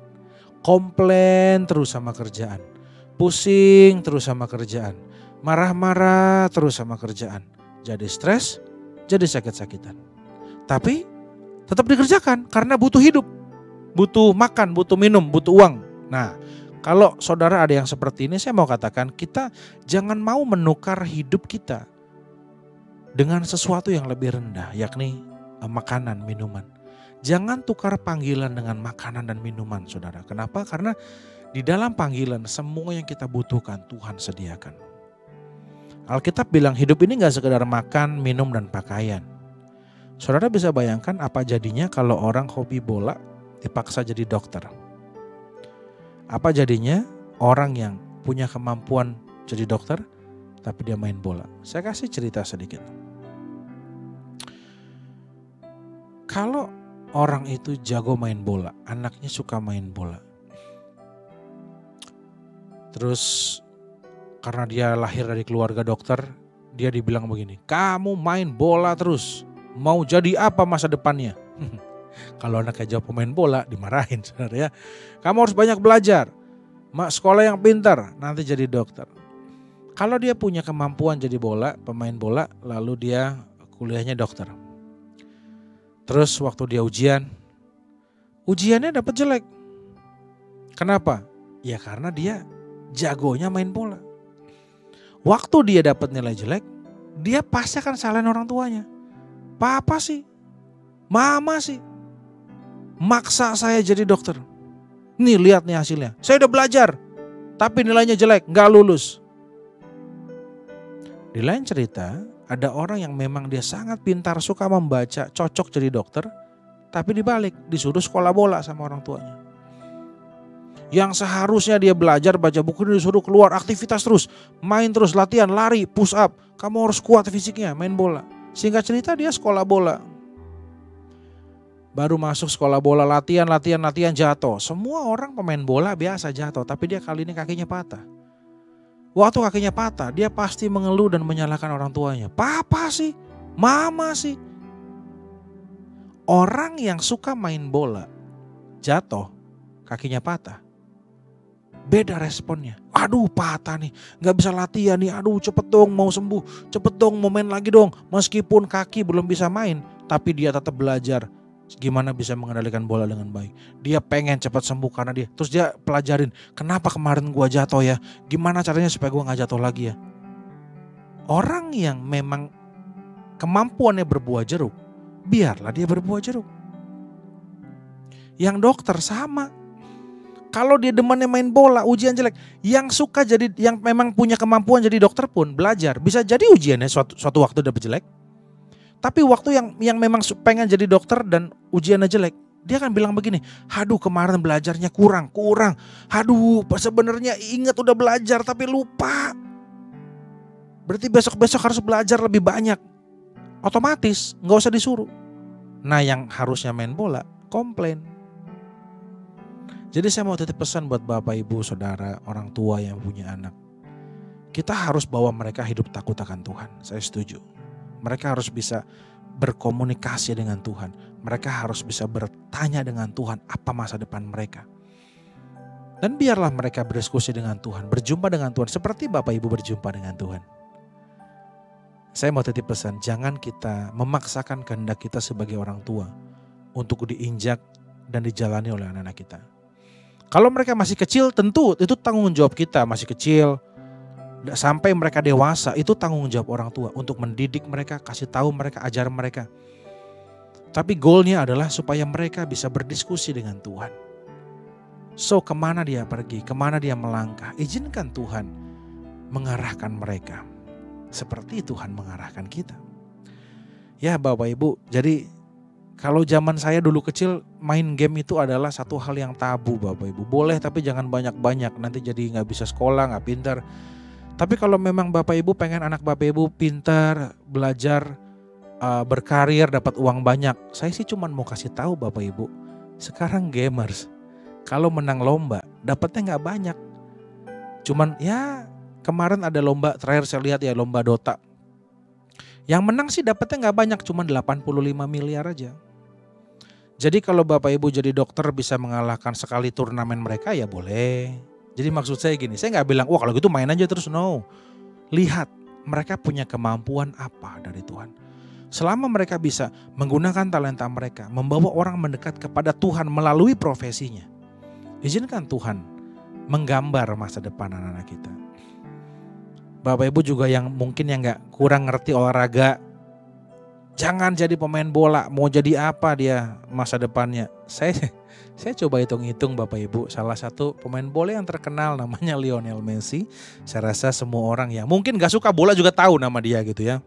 Komplain terus sama kerjaan, pusing terus sama kerjaan, marah-marah terus sama kerjaan. Jadi stres, jadi sakit-sakitan. Tapi tetap dikerjakan karena butuh hidup, butuh makan, butuh minum, butuh uang. Nah, kalau saudara ada yang seperti ini, saya mau katakan kita jangan mau menukar hidup kita dengan sesuatu yang lebih rendah, yakni makanan, minuman. Jangan tukar panggilan dengan makanan dan minuman, saudara. Kenapa? Karena di dalam panggilan semua yang kita butuhkan Tuhan sediakan. Alkitab bilang hidup ini gak sekedar makan, minum, dan pakaian. Saudara bisa bayangkan apa jadinya kalau orang hobi bola dipaksa jadi dokter. Apa jadinya orang yang punya kemampuan jadi dokter tapi dia main bola. Saya kasih cerita sedikit. Kalau orang itu jago main bola, anaknya suka main bola. Terus karena dia lahir dari keluarga dokter, dia dibilang begini, kamu main bola terus, mau jadi apa masa depannya? Kalau anaknya jawab pemain bola, dimarahin saudara ya. Kamu harus banyak belajar. Sekolah yang pintar, nanti jadi dokter. Kalau dia punya kemampuan jadi pemain bola, lalu dia kuliahnya dokter. Terus waktu dia ujiannya dapat jelek. Kenapa? Ya karena dia jagonya main bola. Waktu dia dapat nilai jelek, dia pasti akan salahin orang tuanya. Papa sih, mama sih, maksa saya jadi dokter. Nih lihat nih hasilnya, saya udah belajar, tapi nilainya jelek, gak lulus. Di lain cerita, ada orang yang memang dia sangat pintar, suka membaca, cocok jadi dokter, tapi dibalik disuruh sekolah bola sama orang tuanya. Yang seharusnya dia belajar baca buku, disuruh keluar aktivitas terus, main terus, latihan, lari, push up. Kamu harus kuat fisiknya, main bola. Singkat cerita dia sekolah bola. Baru masuk sekolah bola, latihan jatuh. Semua orang pemain bola biasa jatuh, tapi dia kali ini kakinya patah. Waktu kakinya patah, dia pasti mengeluh dan menyalahkan orang tuanya. Papa sih, mama sih. Orang yang suka main bola, jatuh, kakinya patah. Beda responnya. Aduh patah nih, gak bisa latihan nih. Aduh cepet dong mau sembuh, cepet dong mau main lagi dong. Meskipun kaki belum bisa main, tapi dia tetap belajar gimana bisa mengendalikan bola dengan baik. Dia pengen cepat sembuh karena dia. Terus dia pelajarin, kenapa kemarin gua jatuh ya? Gimana caranya supaya gua gak jatuh lagi ya? Orang yang memang kemampuannya berbuah jeruk, biarlah dia berbuah jeruk. Yang dokter sama. Kalau dia demennya main bola, ujian jelek. Yang suka jadi, yang memang punya kemampuan jadi dokter pun belajar. Bisa jadi ujiannya suatu waktu dapat jelek. Tapi waktu yang memang pengen jadi dokter dan ujiannya jelek, dia akan bilang begini, aduh kemarin belajarnya kurang. Aduh sebenarnya ingat udah belajar tapi lupa. Berarti besok harus belajar lebih banyak. Otomatis gak usah disuruh. Nah yang harusnya main bola, komplain. Jadi saya mau titip pesan buat bapak, ibu, saudara, orang tua yang punya anak. Kita harus bawa mereka hidup takut akan Tuhan, saya setuju. Mereka harus bisa berkomunikasi dengan Tuhan. Mereka harus bisa bertanya dengan Tuhan apa masa depan mereka. Dan biarlah mereka berdiskusi dengan Tuhan, berjumpa dengan Tuhan seperti bapak ibu berjumpa dengan Tuhan. Saya mau titip pesan, jangan kita memaksakan kehendak kita sebagai orang tua untuk diinjak dan dijalani oleh anak-anak kita. Kalau mereka masih kecil tentu itu tanggung jawab kita, masih kecil. Sampai mereka dewasa itu tanggung jawab orang tua untuk mendidik mereka, kasih tahu mereka, ajar mereka. Tapi goalnya adalah supaya mereka bisa berdiskusi dengan Tuhan. So kemana dia pergi, kemana dia melangkah, izinkan Tuhan mengarahkan mereka. Seperti Tuhan mengarahkan kita. Ya Bapak Ibu, jadi kalau zaman saya dulu kecil main game itu adalah satu hal yang tabu Bapak Ibu. Boleh tapi jangan banyak-banyak, nanti jadi gak bisa sekolah, gak pintar. Tapi kalau memang Bapak Ibu pengen anak Bapak Ibu pintar, belajar, berkarir, dapat uang banyak. Saya sih cuma mau kasih tahu Bapak Ibu, sekarang gamers kalau menang lomba dapatnya gak banyak. Cuman ya kemarin ada lomba, terakhir saya lihat ya lomba Dota. Yang menang sih dapatnya gak banyak, cuma 85 miliar aja. Jadi kalau Bapak Ibu jadi dokter bisa mengalahkan sekali turnamen mereka ya boleh. Jadi maksud saya gini, saya gak bilang wah kalau gitu main aja terus, no. Lihat mereka punya kemampuan apa dari Tuhan. Selama mereka bisa menggunakan talenta mereka, membawa orang mendekat kepada Tuhan melalui profesinya. Izinkan Tuhan menggambar masa depan anak-anak kita. Bapak Ibu juga yang mungkin yang gak kurang ngerti olahraga, jangan jadi pemain bola, mau jadi apa dia masa depannya. Saya coba hitung-hitung Bapak Ibu, salah satu pemain bola yang terkenal namanya Lionel Messi. Saya rasa semua orang yang mungkin gak suka bola juga tahu nama dia gitu ya.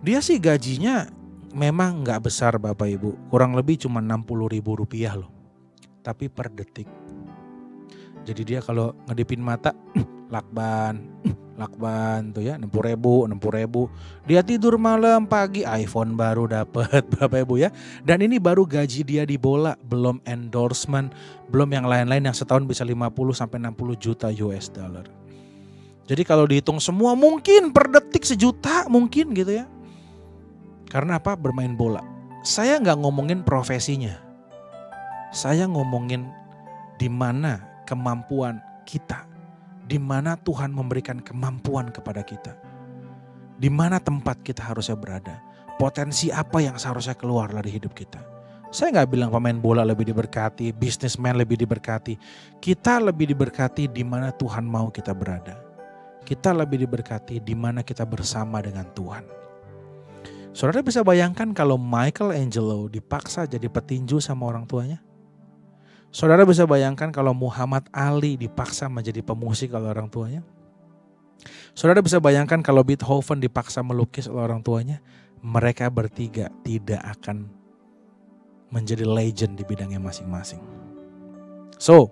Dia sih gajinya memang gak besar Bapak Ibu, kurang lebih cuma 60.000 rupiah loh. Tapi per detik. Jadi dia kalau ngedipin mata, lakban tuh ya 60.000. Dia tidur malam pagi iPhone baru dapat Bapak Ibu ya. Dan ini baru gaji dia di bola, belum endorsement, belum yang lain-lain yang setahun bisa 50 sampai 60 juta US dollar. Jadi kalau dihitung semua mungkin per detik 1 juta mungkin gitu ya. Karena apa? Bermain bola. Saya nggak ngomongin profesinya. Saya ngomongin di mana kemampuan kita. Di mana Tuhan memberikan kemampuan kepada kita. Di mana tempat kita harusnya berada. Potensi apa yang seharusnya keluar dari hidup kita. Saya gak bilang pemain bola lebih diberkati, bisnismen lebih diberkati. Kita lebih diberkati di mana Tuhan mau kita berada. Kita lebih diberkati di mana kita bersama dengan Tuhan. Saudara bisa bayangkan kalau Michelangelo dipaksa jadi petinju sama orang tuanya? Saudara bisa bayangkan kalau Muhammad Ali dipaksa menjadi pemusik oleh orang tuanya? Saudara bisa bayangkan kalau Beethoven dipaksa melukis oleh orang tuanya? Mereka bertiga tidak akan menjadi legend di bidangnya masing-masing. So,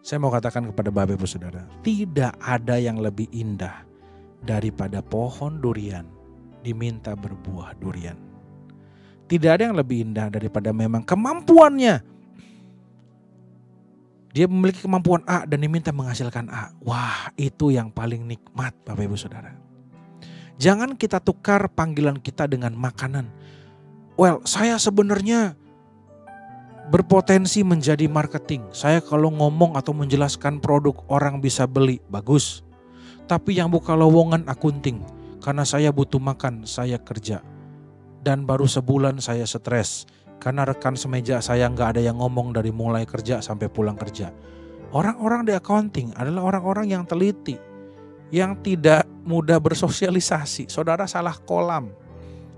saya mau katakan kepada Bapak Ibu Saudara, tidak ada yang lebih indah daripada pohon durian diminta berbuah durian. Tidak ada yang lebih indah daripada memang kemampuannya. Dia memiliki kemampuan A dan diminta menghasilkan A. Wah, itu yang paling nikmat Bapak Ibu Saudara. Jangan kita tukar panggilan kita dengan makanan. Well, saya sebenarnya berpotensi menjadi marketing. Saya kalau ngomong atau menjelaskan produk orang bisa beli, bagus. Tapi yang buka lowongan akunting. Karena saya butuh makan, saya kerja. Dan baru sebulan saya stres. Karena rekan semeja saya gak ada yang ngomong dari mulai kerja sampai pulang kerja. Orang-orang di accounting adalah orang-orang yang teliti. Yang tidak mudah bersosialisasi. Saudara salah kolam.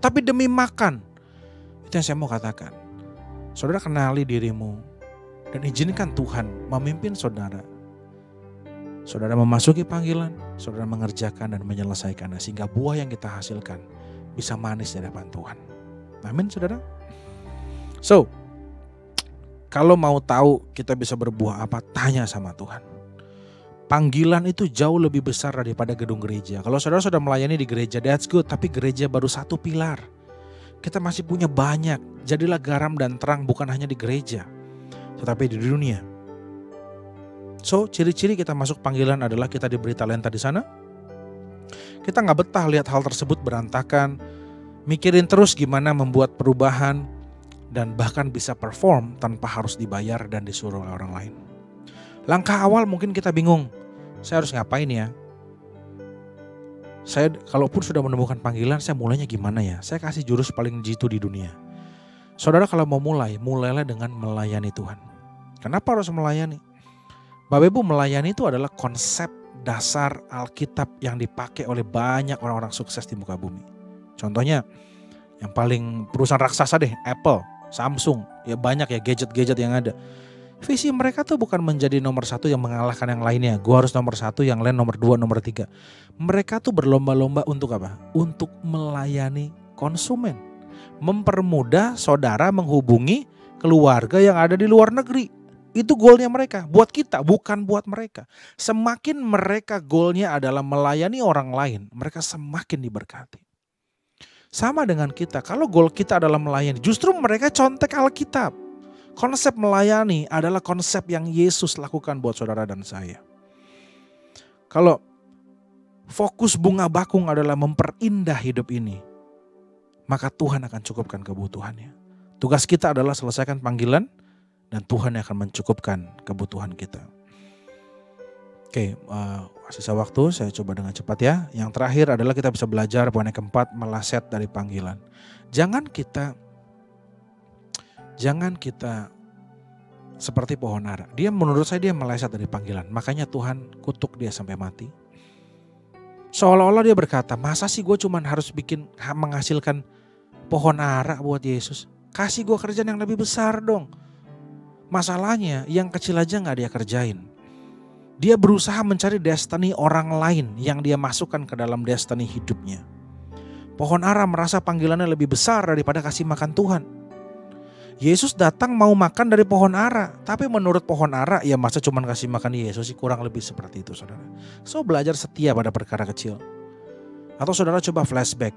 Tapi demi makan. Itu yang saya mau katakan. Saudara kenali dirimu. Dan izinkan Tuhan memimpin saudara. Saudara memasuki panggilan. Saudara mengerjakan dan menyelesaikannya. Sehingga buah yang kita hasilkan bisa manis di hadapan Tuhan. Amin saudara. So, kalau mau tahu kita bisa berbuah apa, tanya sama Tuhan. Panggilan itu jauh lebih besar daripada gedung gereja. Kalau saudara sudah melayani di gereja, that's good. Tapi gereja baru satu pilar. Kita masih punya banyak. Jadilah garam dan terang bukan hanya di gereja, tetapi di dunia. So, ciri-ciri kita masuk panggilan adalah kita diberi talenta di sana. Kita gak betah lihat hal tersebut berantakan. Mikirin terus gimana membuat perubahan. Dan bahkan bisa perform tanpa harus dibayar dan disuruh oleh orang lain. Langkah awal mungkin kita bingung. Saya harus ngapain ya? Saya kalaupun sudah menemukan panggilan, saya mulainya gimana ya? Saya kasih jurus paling jitu di dunia. Saudara kalau mau mulailah dengan melayani Tuhan. Kenapa harus melayani? Bapak Ibu, melayani itu adalah konsep dasar Alkitab yang dipakai oleh banyak orang-orang sukses di muka bumi. Contohnya, yang paling perusahaan raksasa deh, Apple, Samsung, ya banyak ya gadget-gadget yang ada. Visi mereka tuh bukan menjadi nomor satu yang mengalahkan yang lainnya. Gua harus nomor satu, yang lain nomor dua, nomor tiga. Mereka tuh berlomba-lomba untuk apa? Untuk melayani konsumen. Mempermudah saudara menghubungi keluarga yang ada di luar negeri. Itu goalnya mereka, buat kita, bukan buat mereka. Semakin mereka goalnya adalah melayani orang lain, mereka semakin diberkati. Sama dengan kita, kalau goal kita adalah melayani, justru mereka contek Alkitab. Konsep melayani adalah konsep yang Yesus lakukan buat saudara dan saya. Kalau fokus bunga bakung adalah memperindah hidup ini, maka Tuhan akan cukupkan kebutuhannya. Tugas kita adalah selesaikan panggilan dan Tuhan akan mencukupkan kebutuhan kita. Oke, sisa waktu saya coba dengan cepat ya. Yang terakhir adalah kita bisa belajar poin yang keempat, meleset dari panggilan. Jangan kita seperti pohon ara. Menurut saya dia meleset dari panggilan. Makanya Tuhan kutuk dia sampai mati. Seolah-olah dia berkata, masa sih gue cuma harus menghasilkan pohon ara buat Yesus? Kasih gue kerjaan yang lebih besar dong. Masalahnya yang kecil aja gak dia kerjain. Dia berusaha mencari destiny orang lain yang dia masukkan ke dalam destiny hidupnya. Pohon ara merasa panggilannya lebih besar daripada kasih makan Tuhan. Yesus datang mau makan dari pohon ara. Tapi menurut pohon ara, ya masa cuma kasih makan Yesus sih, kurang lebih seperti itu saudara. So belajar setia pada perkara kecil. Atau saudara coba flashback.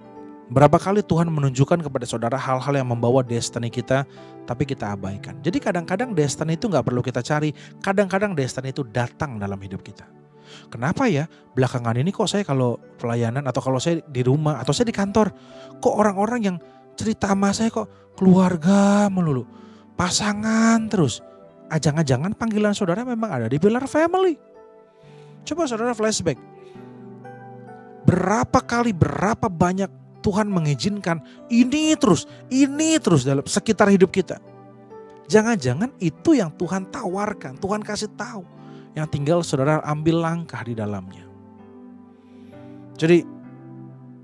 Berapa kali Tuhan menunjukkan kepada saudara hal-hal yang membawa destiny kita, tapi kita abaikan. Jadi kadang-kadang destiny itu gak perlu kita cari. Kadang-kadang destiny itu datang dalam hidup kita. Kenapa ya belakangan ini kok saya kalau pelayanan atau kalau saya di rumah atau saya di kantor, kok orang-orang yang cerita sama saya kok keluarga melulu, pasangan terus. Jangan-jangan panggilan saudara memang ada di pilar family. Coba saudara flashback. Berapa kali, berapa banyak Tuhan mengizinkan ini terus dalam sekitar hidup kita. Jangan-jangan itu yang Tuhan tawarkan, Tuhan kasih tahu. Yang tinggal saudara ambil langkah di dalamnya. Jadi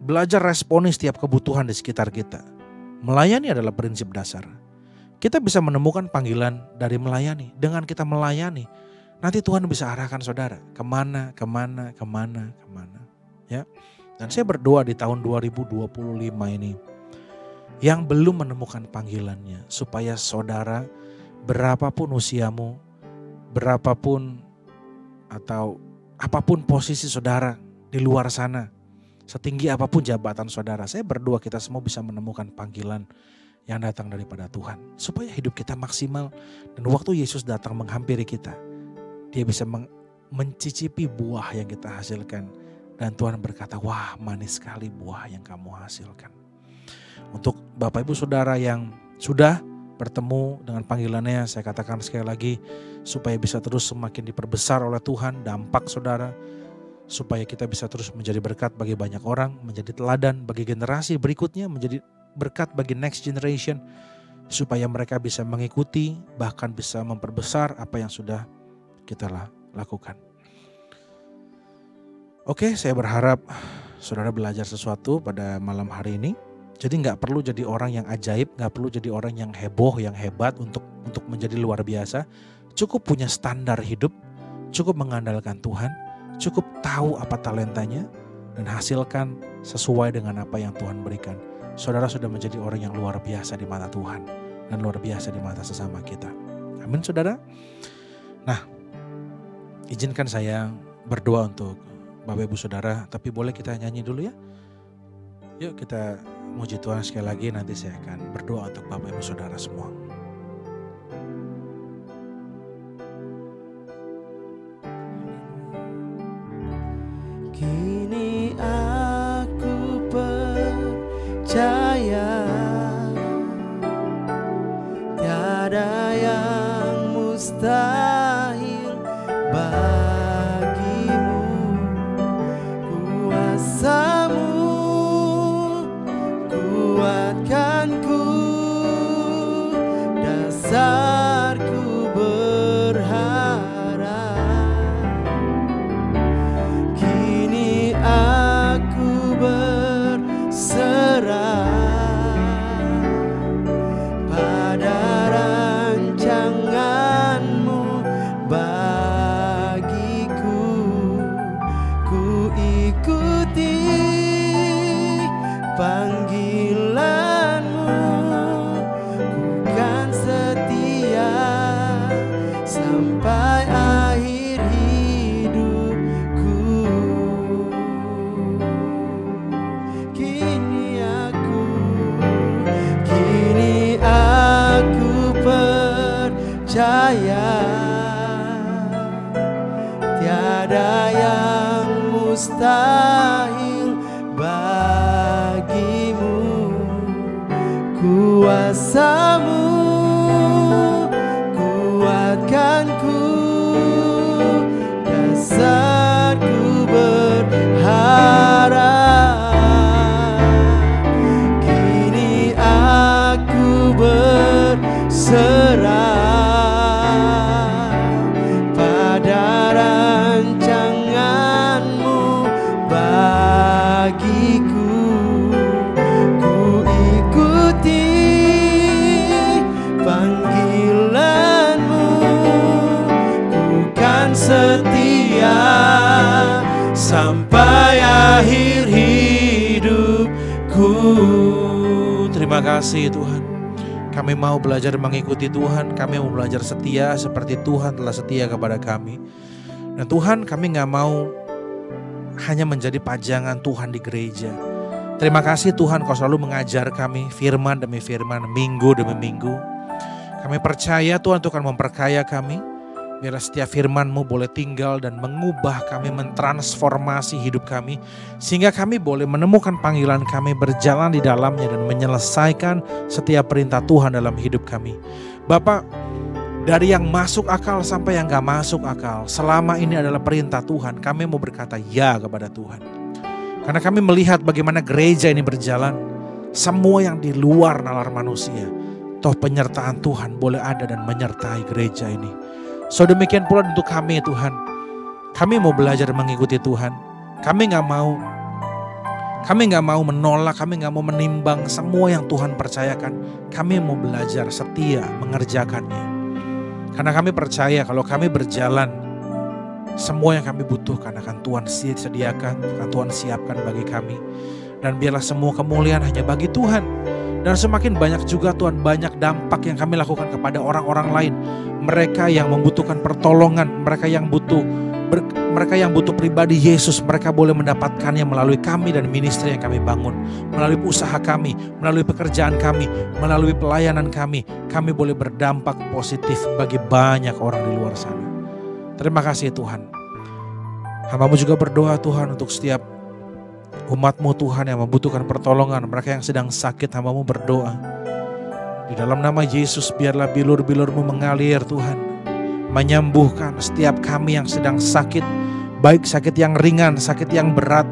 belajar responi setiap kebutuhan di sekitar kita. Melayani adalah prinsip dasar. Kita bisa menemukan panggilan dari melayani. Dengan kita melayani, nanti Tuhan bisa arahkan saudara kemana. Ya. Dan saya berdoa di tahun 2025 ini, yang belum menemukan panggilannya, supaya saudara berapapun usiamu, berapapun atau apapun posisi saudara di luar sana, setinggi apapun jabatan saudara, saya berdoa kita semua bisa menemukan panggilan yang datang daripada Tuhan. Supaya hidup kita maksimal dan waktu Yesus datang menghampiri kita, dia bisa mencicipi buah yang kita hasilkan. Dan Tuhan berkata, wah manis sekali buah yang kamu hasilkan. Untuk Bapak Ibu Saudara yang sudah bertemu dengan panggilannya, saya katakan sekali lagi, supaya bisa terus semakin diperbesar oleh Tuhan dampak saudara, supaya kita bisa terus menjadi berkat bagi banyak orang, menjadi teladan bagi generasi berikutnya, menjadi berkat bagi next generation, supaya mereka bisa mengikuti, bahkan bisa memperbesar apa yang sudah kita lakukan. Oke, saya berharap saudara belajar sesuatu pada malam hari ini. Jadi gak perlu jadi orang yang ajaib, gak perlu jadi orang yang heboh, yang hebat untuk menjadi luar biasa. Cukup punya standar hidup, cukup mengandalkan Tuhan, cukup tahu apa talentanya, dan hasilkan sesuai dengan apa yang Tuhan berikan. Saudara sudah menjadi orang yang luar biasa di mata Tuhan, dan luar biasa di mata sesama kita. Amin saudara. Nah, izinkan saya berdoa untuk Bapak Ibu Saudara, tapi boleh kita nyanyi dulu ya? Yuk kita muji Tuhan sekali lagi, nanti saya akan berdoa untuk Bapak Ibu Saudara semua. Kini aku percaya tiada yang mustahil bagimu. Kuasamu kuatkanku, dasarku berharap. Kini aku berserah pada rancanganmu bagiku. Ku ikuti panggilanmu, ku kan setia sampai akhir hidupku. Kini aku percaya tiada yang mustahil bagimu. Kuasamu kuatkanku, dasarku berharap. Kini aku berserah pada rancanganmu bagiku. Ku ikuti panggilanmu, ku kan setia sampai akhir hidupku. Terima kasih Tuhan. Kami mau belajar mengikuti Tuhan, kami mau belajar setia seperti Tuhan telah setia kepada kami. Dan Tuhan, kami gak mau hanya menjadi pajangan Tuhan di gereja. Terima kasih Tuhan, Kau selalu mengajar kami firman demi firman, minggu demi minggu. Kami percaya Tuhan akan memperkaya kami. Biarlah setiap firman-Mu boleh tinggal dan mengubah kami, mentransformasi hidup kami. Sehingga kami boleh menemukan panggilan kami, berjalan di dalamnya dan menyelesaikan setiap perintah Tuhan dalam hidup kami. Bapak, Dari yang masuk akal sampai yang gak masuk akal, selama ini adalah perintah Tuhan, kami mau berkata ya kepada Tuhan. Karena kami melihat bagaimana gereja ini berjalan, semua yang di luar nalar manusia, toh penyertaan Tuhan boleh ada dan menyertai gereja ini. So demikian pula untuk kami Tuhan, kami mau belajar mengikuti Tuhan. Kami gak mau menolak, kami gak mau menimbang semua yang Tuhan percayakan. Kami mau belajar setia mengerjakannya. Karena kami percaya kalau kami berjalan, semua yang kami butuhkan akan Tuhan sediakan, akan Tuhan siapkan bagi kami. Dan biarlah semua kemuliaan hanya bagi Tuhan. Dan semakin banyak juga Tuhan, banyak dampak yang kami lakukan kepada orang-orang lain. Mereka yang membutuhkan pertolongan, mereka yang butuh pribadi Yesus, mereka boleh mendapatkannya melalui kami dan ministry yang kami bangun, melalui usaha kami, melalui pekerjaan kami, melalui pelayanan kami. Kami boleh berdampak positif bagi banyak orang di luar sana. Terima kasih Tuhan. Hamba-Mu juga berdoa Tuhan untuk setiap umat-Mu Tuhan yang membutuhkan pertolongan, mereka yang sedang sakit, hamba-Mu berdoa. Di dalam nama Yesus biarlah bilur-bilur-Mu mengalir Tuhan, menyembuhkan setiap kami yang sedang sakit, baik sakit yang ringan, sakit yang berat,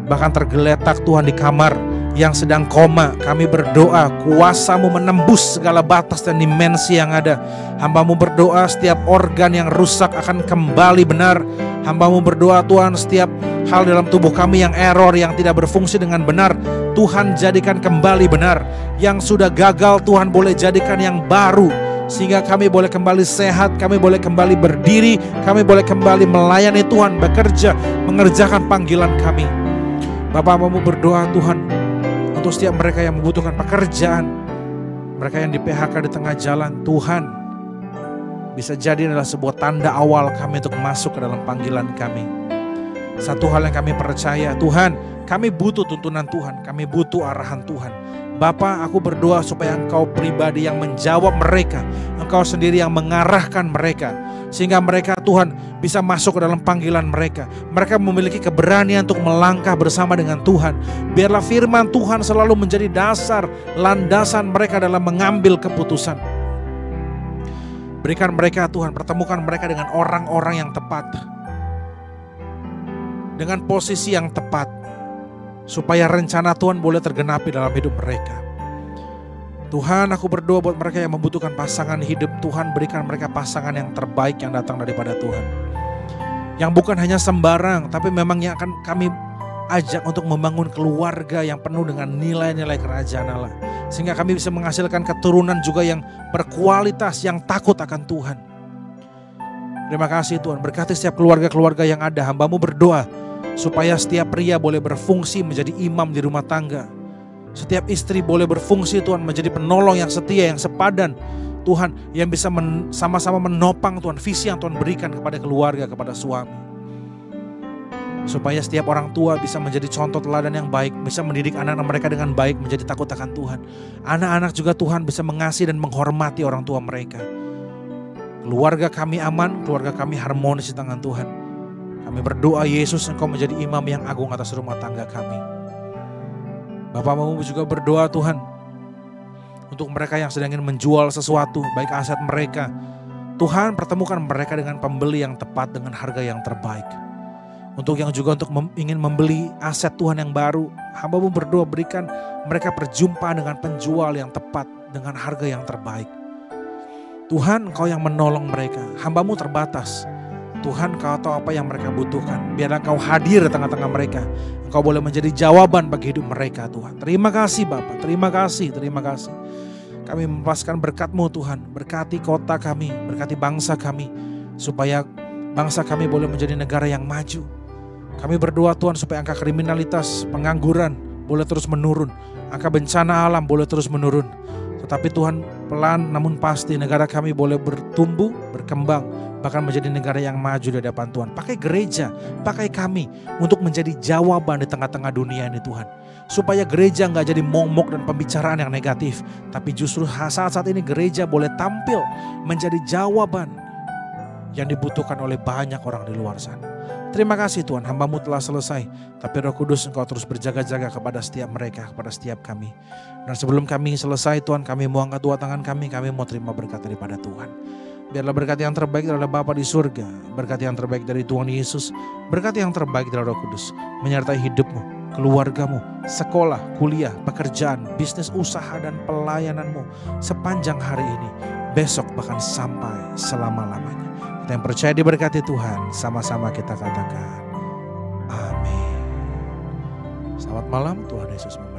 bahkan tergeletak Tuhan di kamar, yang sedang koma. Kami berdoa kuasa-Mu menembus segala batas dan dimensi yang ada. Hamba-Mu berdoa setiap organ yang rusak akan kembali benar. Hamba-Mu berdoa Tuhan setiap hal dalam tubuh kami yang error, yang tidak berfungsi dengan benar, Tuhan jadikan kembali benar. Yang sudah gagal Tuhan boleh jadikan yang baru, sehingga kami boleh kembali sehat, kami boleh kembali berdiri, kami boleh kembali melayani Tuhan, bekerja, mengerjakan panggilan kami. Bapa, Hamba-Mu berdoa Tuhan untuk setiap mereka yang membutuhkan pekerjaan, mereka yang di PHK di tengah jalan, Tuhan bisa jadi adalah sebuah tanda awal kami untuk masuk ke dalam panggilan kami. Satu hal yang kami percaya, Tuhan, kami butuh tuntunan Tuhan, kami butuh arahan Tuhan. Bapa, aku berdoa supaya Engkau pribadi yang menjawab mereka, Engkau sendiri yang mengarahkan mereka, sehingga mereka Tuhan bisa masuk ke dalam panggilan mereka. Mereka memiliki keberanian untuk melangkah bersama dengan Tuhan. Biarlah firman Tuhan selalu menjadi dasar, landasan mereka dalam mengambil keputusan. Berikan mereka Tuhan, pertemukan mereka dengan orang-orang yang tepat, dengan posisi yang tepat, supaya rencana Tuhan boleh tergenapi dalam hidup mereka. Tuhan, aku berdoa buat mereka yang membutuhkan pasangan hidup. Tuhan, berikan mereka pasangan yang terbaik yang datang daripada Tuhan, yang bukan hanya sembarang, tapi memang yang akan kami ajak untuk membangun keluarga yang penuh dengan nilai-nilai kerajaan Allah, sehingga kami bisa menghasilkan keturunan juga yang berkualitas, yang takut akan Tuhan. Terima kasih Tuhan, berkati setiap keluarga-keluarga yang ada. Hamba-Mu berdoa supaya setiap pria boleh berfungsi menjadi imam di rumah tangga. Setiap istri boleh berfungsi Tuhan menjadi penolong yang setia, yang sepadan Tuhan, yang bisa sama-sama menopang Tuhan visi yang Tuhan berikan kepada keluarga, kepada suami. Supaya setiap orang tua bisa menjadi contoh teladan yang baik, bisa mendidik anak-anak mereka dengan baik menjadi takut akan Tuhan. Anak-anak juga Tuhan bisa mengasihi dan menghormati orang tua mereka. Keluarga kami aman, keluarga kami harmonis di tangan Tuhan. Kami berdoa Yesus, Engkau menjadi imam yang agung atas rumah tangga kami. Bapa-Mu juga berdoa Tuhan untuk mereka yang sedang ingin menjual sesuatu, baik aset mereka. Tuhan, pertemukan mereka dengan pembeli yang tepat dengan harga yang terbaik. Untuk yang juga untuk ingin membeli aset Tuhan yang baru, Hamba-Mu berdoa berikan mereka perjumpaan dengan penjual yang tepat dengan harga yang terbaik. Tuhan, Engkau yang menolong mereka. Hamba-Mu terbatas. Tuhan, Kau tahu apa yang mereka butuhkan. Biarlah Engkau hadir di tengah-tengah mereka. Engkau boleh menjadi jawaban bagi hidup mereka Tuhan. Terima kasih Bapa, terima kasih, terima kasih. Kami melepaskan berkat-Mu Tuhan. Berkati kota kami, berkati bangsa kami, supaya bangsa kami boleh menjadi negara yang maju. Kami berdoa Tuhan supaya angka kriminalitas, pengangguran boleh terus menurun. Angka bencana alam boleh terus menurun. Tetapi Tuhan, pelan namun pasti negara kami boleh bertumbuh, berkembang, bahkan menjadi negara yang maju di hadapan Tuhan. Pakai gereja, pakai kami untuk menjadi jawaban di tengah-tengah dunia ini Tuhan. Supaya gereja gak jadi momok dan pembicaraan yang negatif, tapi justru saat-saat ini gereja boleh tampil menjadi jawaban yang dibutuhkan oleh banyak orang di luar sana. Terima kasih Tuhan, hamba-Mu telah selesai, tapi Roh Kudus Engkau terus berjaga-jaga kepada setiap mereka, kepada setiap kami. Dan sebelum kami selesai Tuhan, kami mau angkat dua tangan kami mau terima berkat daripada Tuhan. Biarlah berkat yang terbaik adalah Bapa di surga, berkat yang terbaik dari Tuhan Yesus, berkat yang terbaik dari Roh Kudus menyertai hidupmu, keluargamu, sekolah, kuliah, pekerjaan, bisnis, usaha, dan pelayananmu sepanjang hari ini, besok bahkan sampai selama-lamanya. Kita yang percaya diberkati Tuhan, sama-sama kita katakan amin. Selamat malam, Tuhan Yesus memberkati.